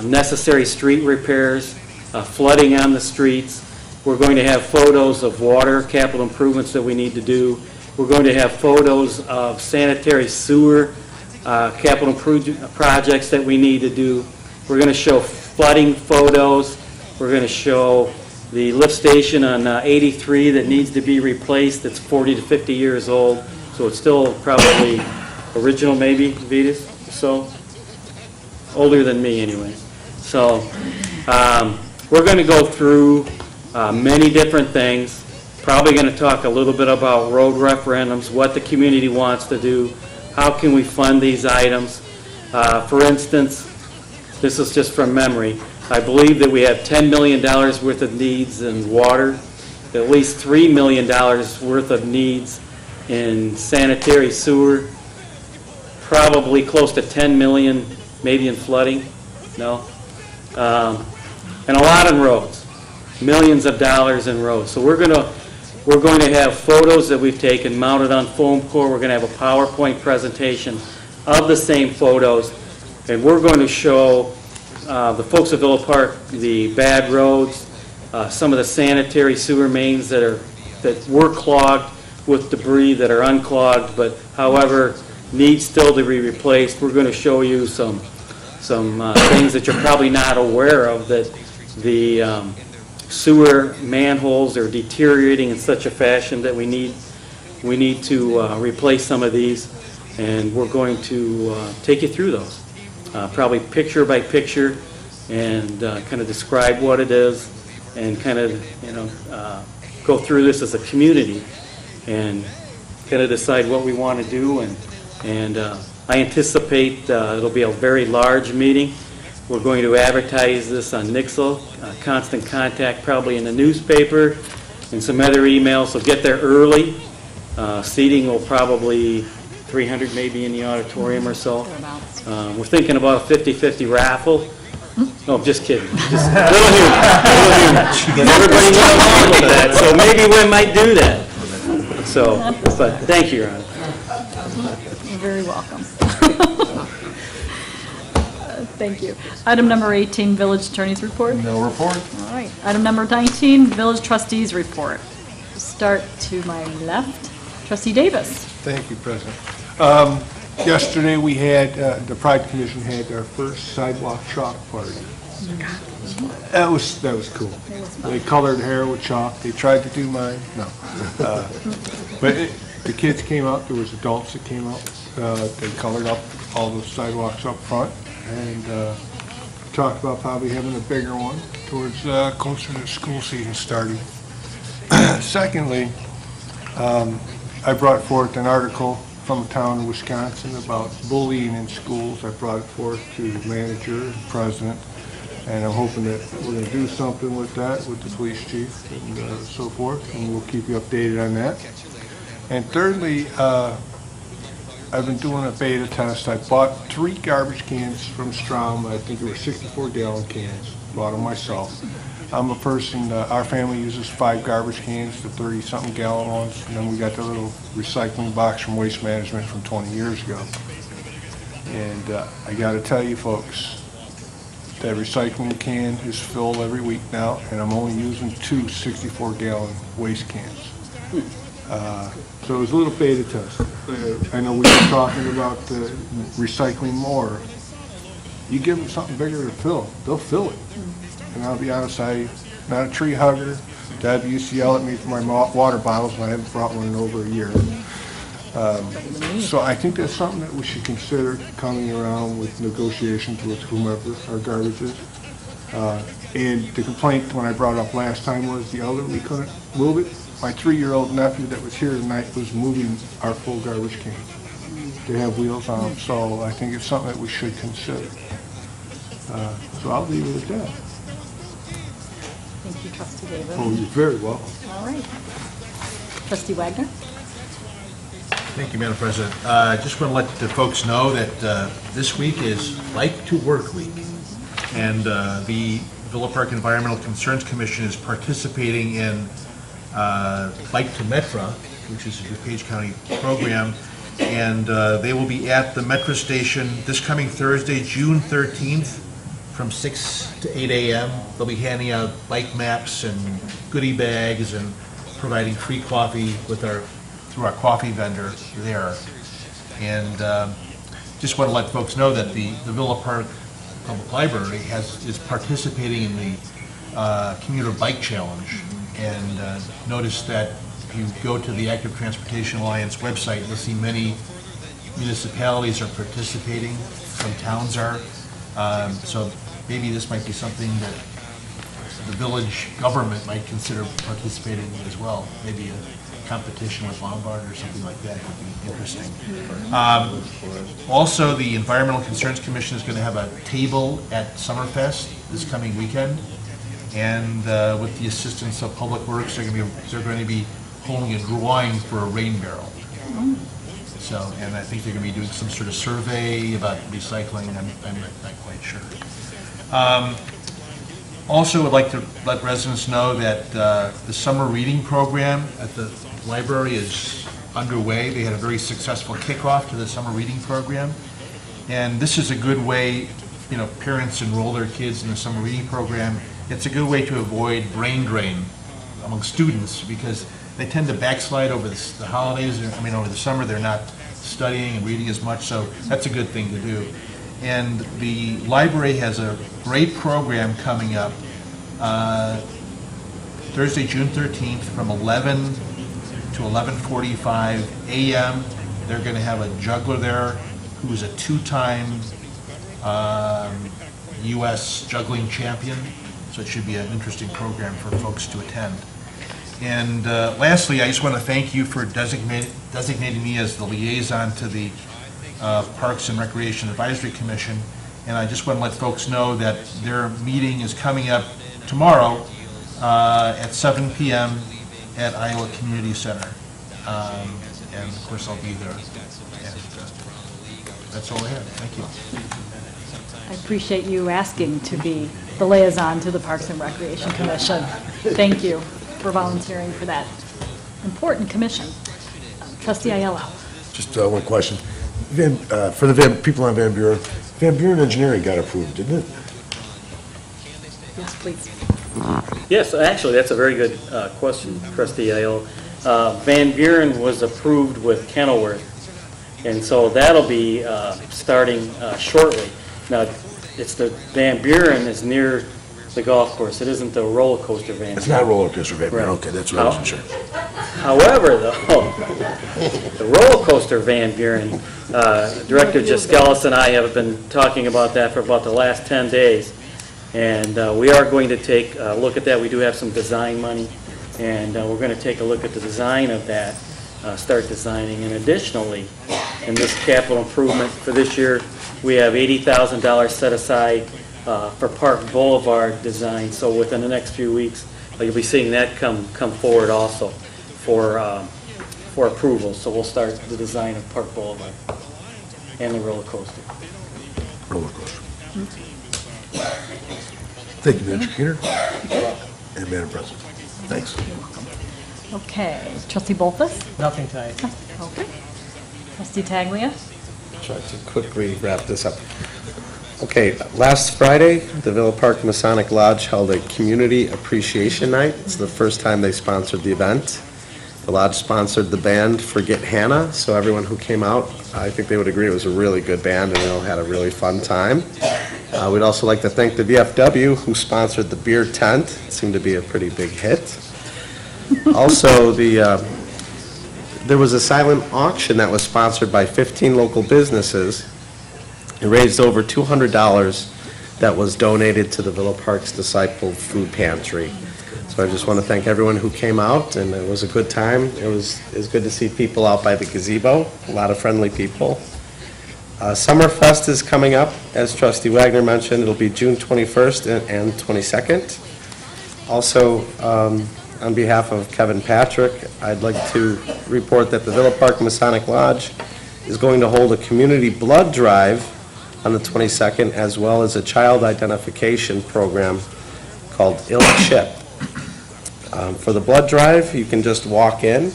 necessary street repairs, flooding on the streets, We're going to have photos of water capital improvements that we need to do. We're going to have photos of sanitary sewer capital projects that we need to do. We're going to show flooding photos. We're going to show the lift station on 83 that needs to be replaced. That's 40 to 50 years old, so it's still probably original, maybe, Vitas? So older than me, anyway. So we're going to go through many different things. Probably going to talk a little bit about road referendums, what the community wants to do, how can we fund these items. For instance, this is just from memory. I believe that we have $10 million worth of needs in water, at least $3 million worth of needs in sanitary sewer, probably close to 10 million maybe in flooding, no? And a lot in roads, millions of dollars in roads. So we're going to have photos that we've taken mounted on foam core. We're going to have a PowerPoint presentation of the same photos, and we're going to show the folks of Villa Park the bad roads, some of the sanitary sewer mains that were clogged with debris that are unclogged, but however need still to be replaced. We're going to show you some things that you're probably not aware of, that the sewer manholes are deteriorating in such a fashion that we need to replace some of these, and we're going to take you through those, probably picture by picture, and kind of describe what it is, and kind of go through this as a community, and kind of decide what we want to do. And I anticipate it'll be a very large meeting. We're going to advertise this on Nixle, Constant Contact, probably in the newspaper, and some other emails, so get there early. Seating will probably 300 maybe in the auditorium or so. We're thinking about a 50-50 raffle. No, I'm just kidding. Just a little humor. Everybody went along with that, so maybe we might do that. So, but thank you, Your Honor. You're very welcome. Thank you. Item number 18, Village Attorney's Report. No report. All right. Item number 19, Village Trustees Report. Start to my left. Trustee Davis. Thank you, President. Yesterday, we had, the Pride Commission had our first sidewalk chalk party. That was cool. They colored hair with chalk. They tried to do mine. No. But the kids came out. There was adults that came out. They colored up all the sidewalks up front, and talked about probably having a bigger one towards closer to school season starting. Secondly, I brought forth an article from a town in Wisconsin about bullying in schools. I brought it forth to the manager and president, and I'm hoping that we're going to do something with that with the police chief and so forth, and we'll keep you updated on that. And thirdly, I've been doing a beta test. I bought 3 garbage cans from Strom. I think they were 64-gallon cans. Bought them myself. I'm a person, our family uses 5 garbage cans, the 30-something gallon ones, and then we got the little recycling box from Waste Management from 20 years ago. And I got to tell you folks, that recycling can is filled every week now, and I'm only using 2 64-gallon waste cans. So it was a little beta test. I know we were talking about recycling more. You give them something bigger to fill, they'll fill it. And I'll be honest, I'm not a tree hugger. Dad used to yell at me for my water bottles, and I haven't brought one in over a year. So I think that's something that we should consider coming around with negotiations with whomever our garbage is. And the complaint when I brought it up last time was the elderly couldn't move it. My 3-year-old nephew that was here tonight was moving our full garbage cans. They have wheels on them, so I think it's something that we should consider. So I'll leave it at that. Thank you, Trustee Davis. Oh, you're very welcome. All right. Trustee Wagner. Thank you, Madam President. I just want to let the folks know that this week is Bike to Work Week, and the Villa Park Environmental Concerns Commission is participating in Bike to Metra, which is a DuPage County program, and they will be at the Metra station this coming Thursday, June 13th, from 6 to 8 a.m. They'll be handing out bike maps and goodie bags and providing free coffee through our coffee vendor there. And just want to let folks know that the Villa Park Public Library is participating in the Commuter Bike Challenge. And notice that if you go to the Active Transportation Alliance website, you'll see many municipalities are participating, some towns are. So maybe this might be something that the village government might consider participating in as well. Maybe a competition with Lombard or something like that could be interesting. Also, the Environmental Concerns Commission is going to have a table at Summerfest this coming weekend. And with the assistance of Public Works, they're going to be holding a drawing for a rain barrel. So, and I think they're going to be doing some sort of survey about recycling. I'm not quite sure. Also, would like to let residents know that the summer reading program at the library is underway. They had a very successful kickoff to the summer reading program. And this is a good way, parents enroll their kids in the summer reading program. It's a good way to avoid brain drain among students because they tend to backslide over the holidays. Over the summer, they're not studying and reading as much, so that's a good thing to do. And the library has a great program coming up Thursday, June 13th from 11 to 11:45 a.m. They're going to have a juggler there who's a two-time U.S. juggling champion, so it should be an interesting program for folks to attend. And lastly, I just want to thank you for designating me as the liaison to the Parks and Recreation Advisory Commission. And I just want to let folks know that their meeting is coming up tomorrow at 7 p.m. at Iowa Community Center. And of course, I'll be there. And that's all I have. Thank you. I appreciate you asking to be the liaison to the Parks and Recreation Commission. Thank you for volunteering for that important commission. Trustee Ayala. Just one question. For the people on Van Buren, Van Buren Engineering got approved, didn't it? Yes, please. Yes, actually, that's a very good question, Trustee Ayala. Van Buren was approved with Kenilworth, and so that'll be starting shortly. Now, it's the Van Buren is near the golf course. It isn't the roller coaster Van Buren. It's not roller coaster Van Buren. Right. Okay, that's what I wasn't sure. However, though, the roller coaster Van Buren, Director Giskelis and I have been talking about that for about the last 10 days. And we are going to take a look at that. We do have some design money, and we're going to take a look at the design of that, start designing. And additionally, in this capital improvement for this year, we have $80,000 set aside for Park Boulevard design. So within the next few weeks, you'll be seeing that come forward also for approval. So we'll start the design of Park Boulevard and the roller coaster. Roller coaster. Thank you, Mr. Keener. And Madam President. Thanks. Okay. Trustee Bolfus? Nothing tonight. Okay. Trustee Taglia? Try to quickly wrap this up. Okay, last Friday, the Villa Park Masonic Lodge held a Community Appreciation Night. It's the first time they sponsored the event. The lodge sponsored the band Forget Hannah, so everyone who came out, I think they would agree it was a really good band and they all had a really fun time. We'd also like to thank the VFW who sponsored the beer tent. It seemed to be a pretty big hit. Also, there was a silent auction that was sponsored by 15 local businesses. It raised over $200 that was donated to the Villa Park's Disciple Food Pantry. So I just want to thank everyone who came out, and it was a good time. It was good to see people out by the gazebo, a lot of friendly people. Summerfest is coming up, as Trustee Wagner mentioned. It'll be June 21st and 22nd. Also, on behalf of Kevin Patrick, I'd like to report that the Villa Park Masonic Lodge is going to hold a community blood drive on the 22nd, as well as a child identification program called Ill Chip. For the blood drive, you can just walk in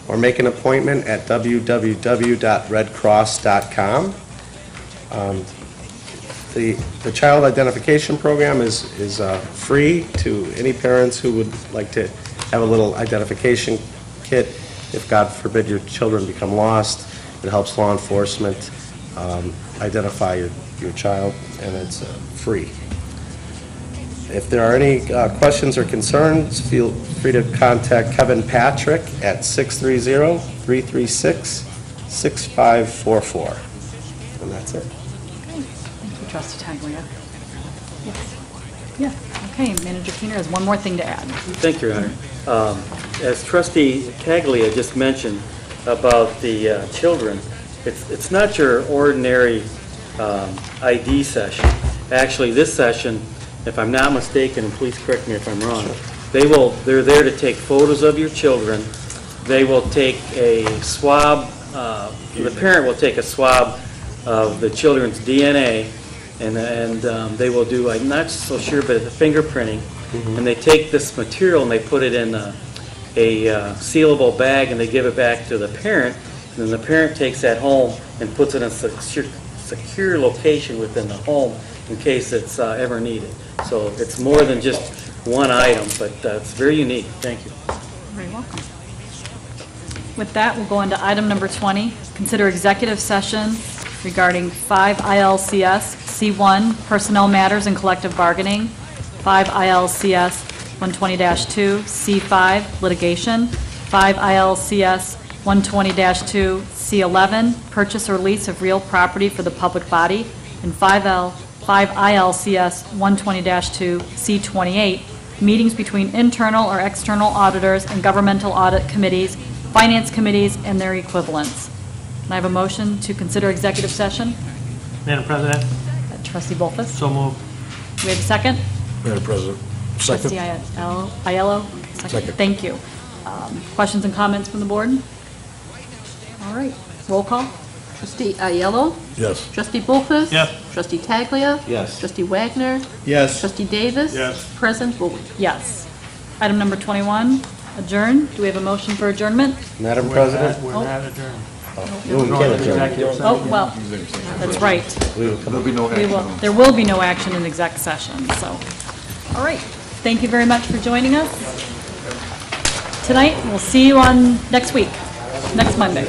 or make an appointment at www.redcross.com. The child identification program is free to any parents who would like to have a little identification kit. If, God forbid, your children become lost, it helps law enforcement identify your child, and it's free. If there are any questions or concerns, feel free to contact Kevin Patrick at 630-336-6544. And that's it. Thank you, Trustee Taglia. Yes. Yeah, okay, Manager Keener has one more thing to add. Thank you, Your Honor. As Trustee Taglia just mentioned about the children, it's not your ordinary ID session. Actually, this session, if I'm not mistaken, and please correct me if I'm wrong, they're there to take photos of your children. They will take a swab, the parent will take a swab of the children's DNA, and they will do, I'm not so sure, but the fingerprinting. And they take this material and they put it in a sealable bag and they give it back to the parent. And then the parent takes that home and puts it in a secure location within the home in case it's ever needed. So it's more than just one item, but it's very unique. Thank you. Very welcome. With that, we'll go on to item number 20, consider executive session regarding 5 ILCS C1 personnel matters and collective bargaining, 5 ILCS 120-2 C5 litigation, 5 ILCS 120-2 C11 purchase or lease of real property for the public body, and 5 ILCS 120-2 C28 meetings between internal or external auditors and governmental audit committees, finance committees, and their equivalents. Can I have a motion to consider executive session? Madam President? Trustee Bolfus? So moved. Do we have a second? Madam President. Second. Trustee Aiello? Second. Thank you. Questions and comments from the board? All right, roll call. Trustee Aiello? Yes. Trustee Bolfus? Yes. Trustee Taglia? Yes. Trustee Wagner? Yes. Trustee Davis? Yes. President Bowie? Yes. Item number 21, adjourn. Do we have a motion for adjournment? Madam President? We're not adjourned. We can't adjourn. Oh, well, that's right. There'll be no action. There will be no action in exec session, so. All right, thank you very much for joining us tonight. We'll see you on next week, next Monday.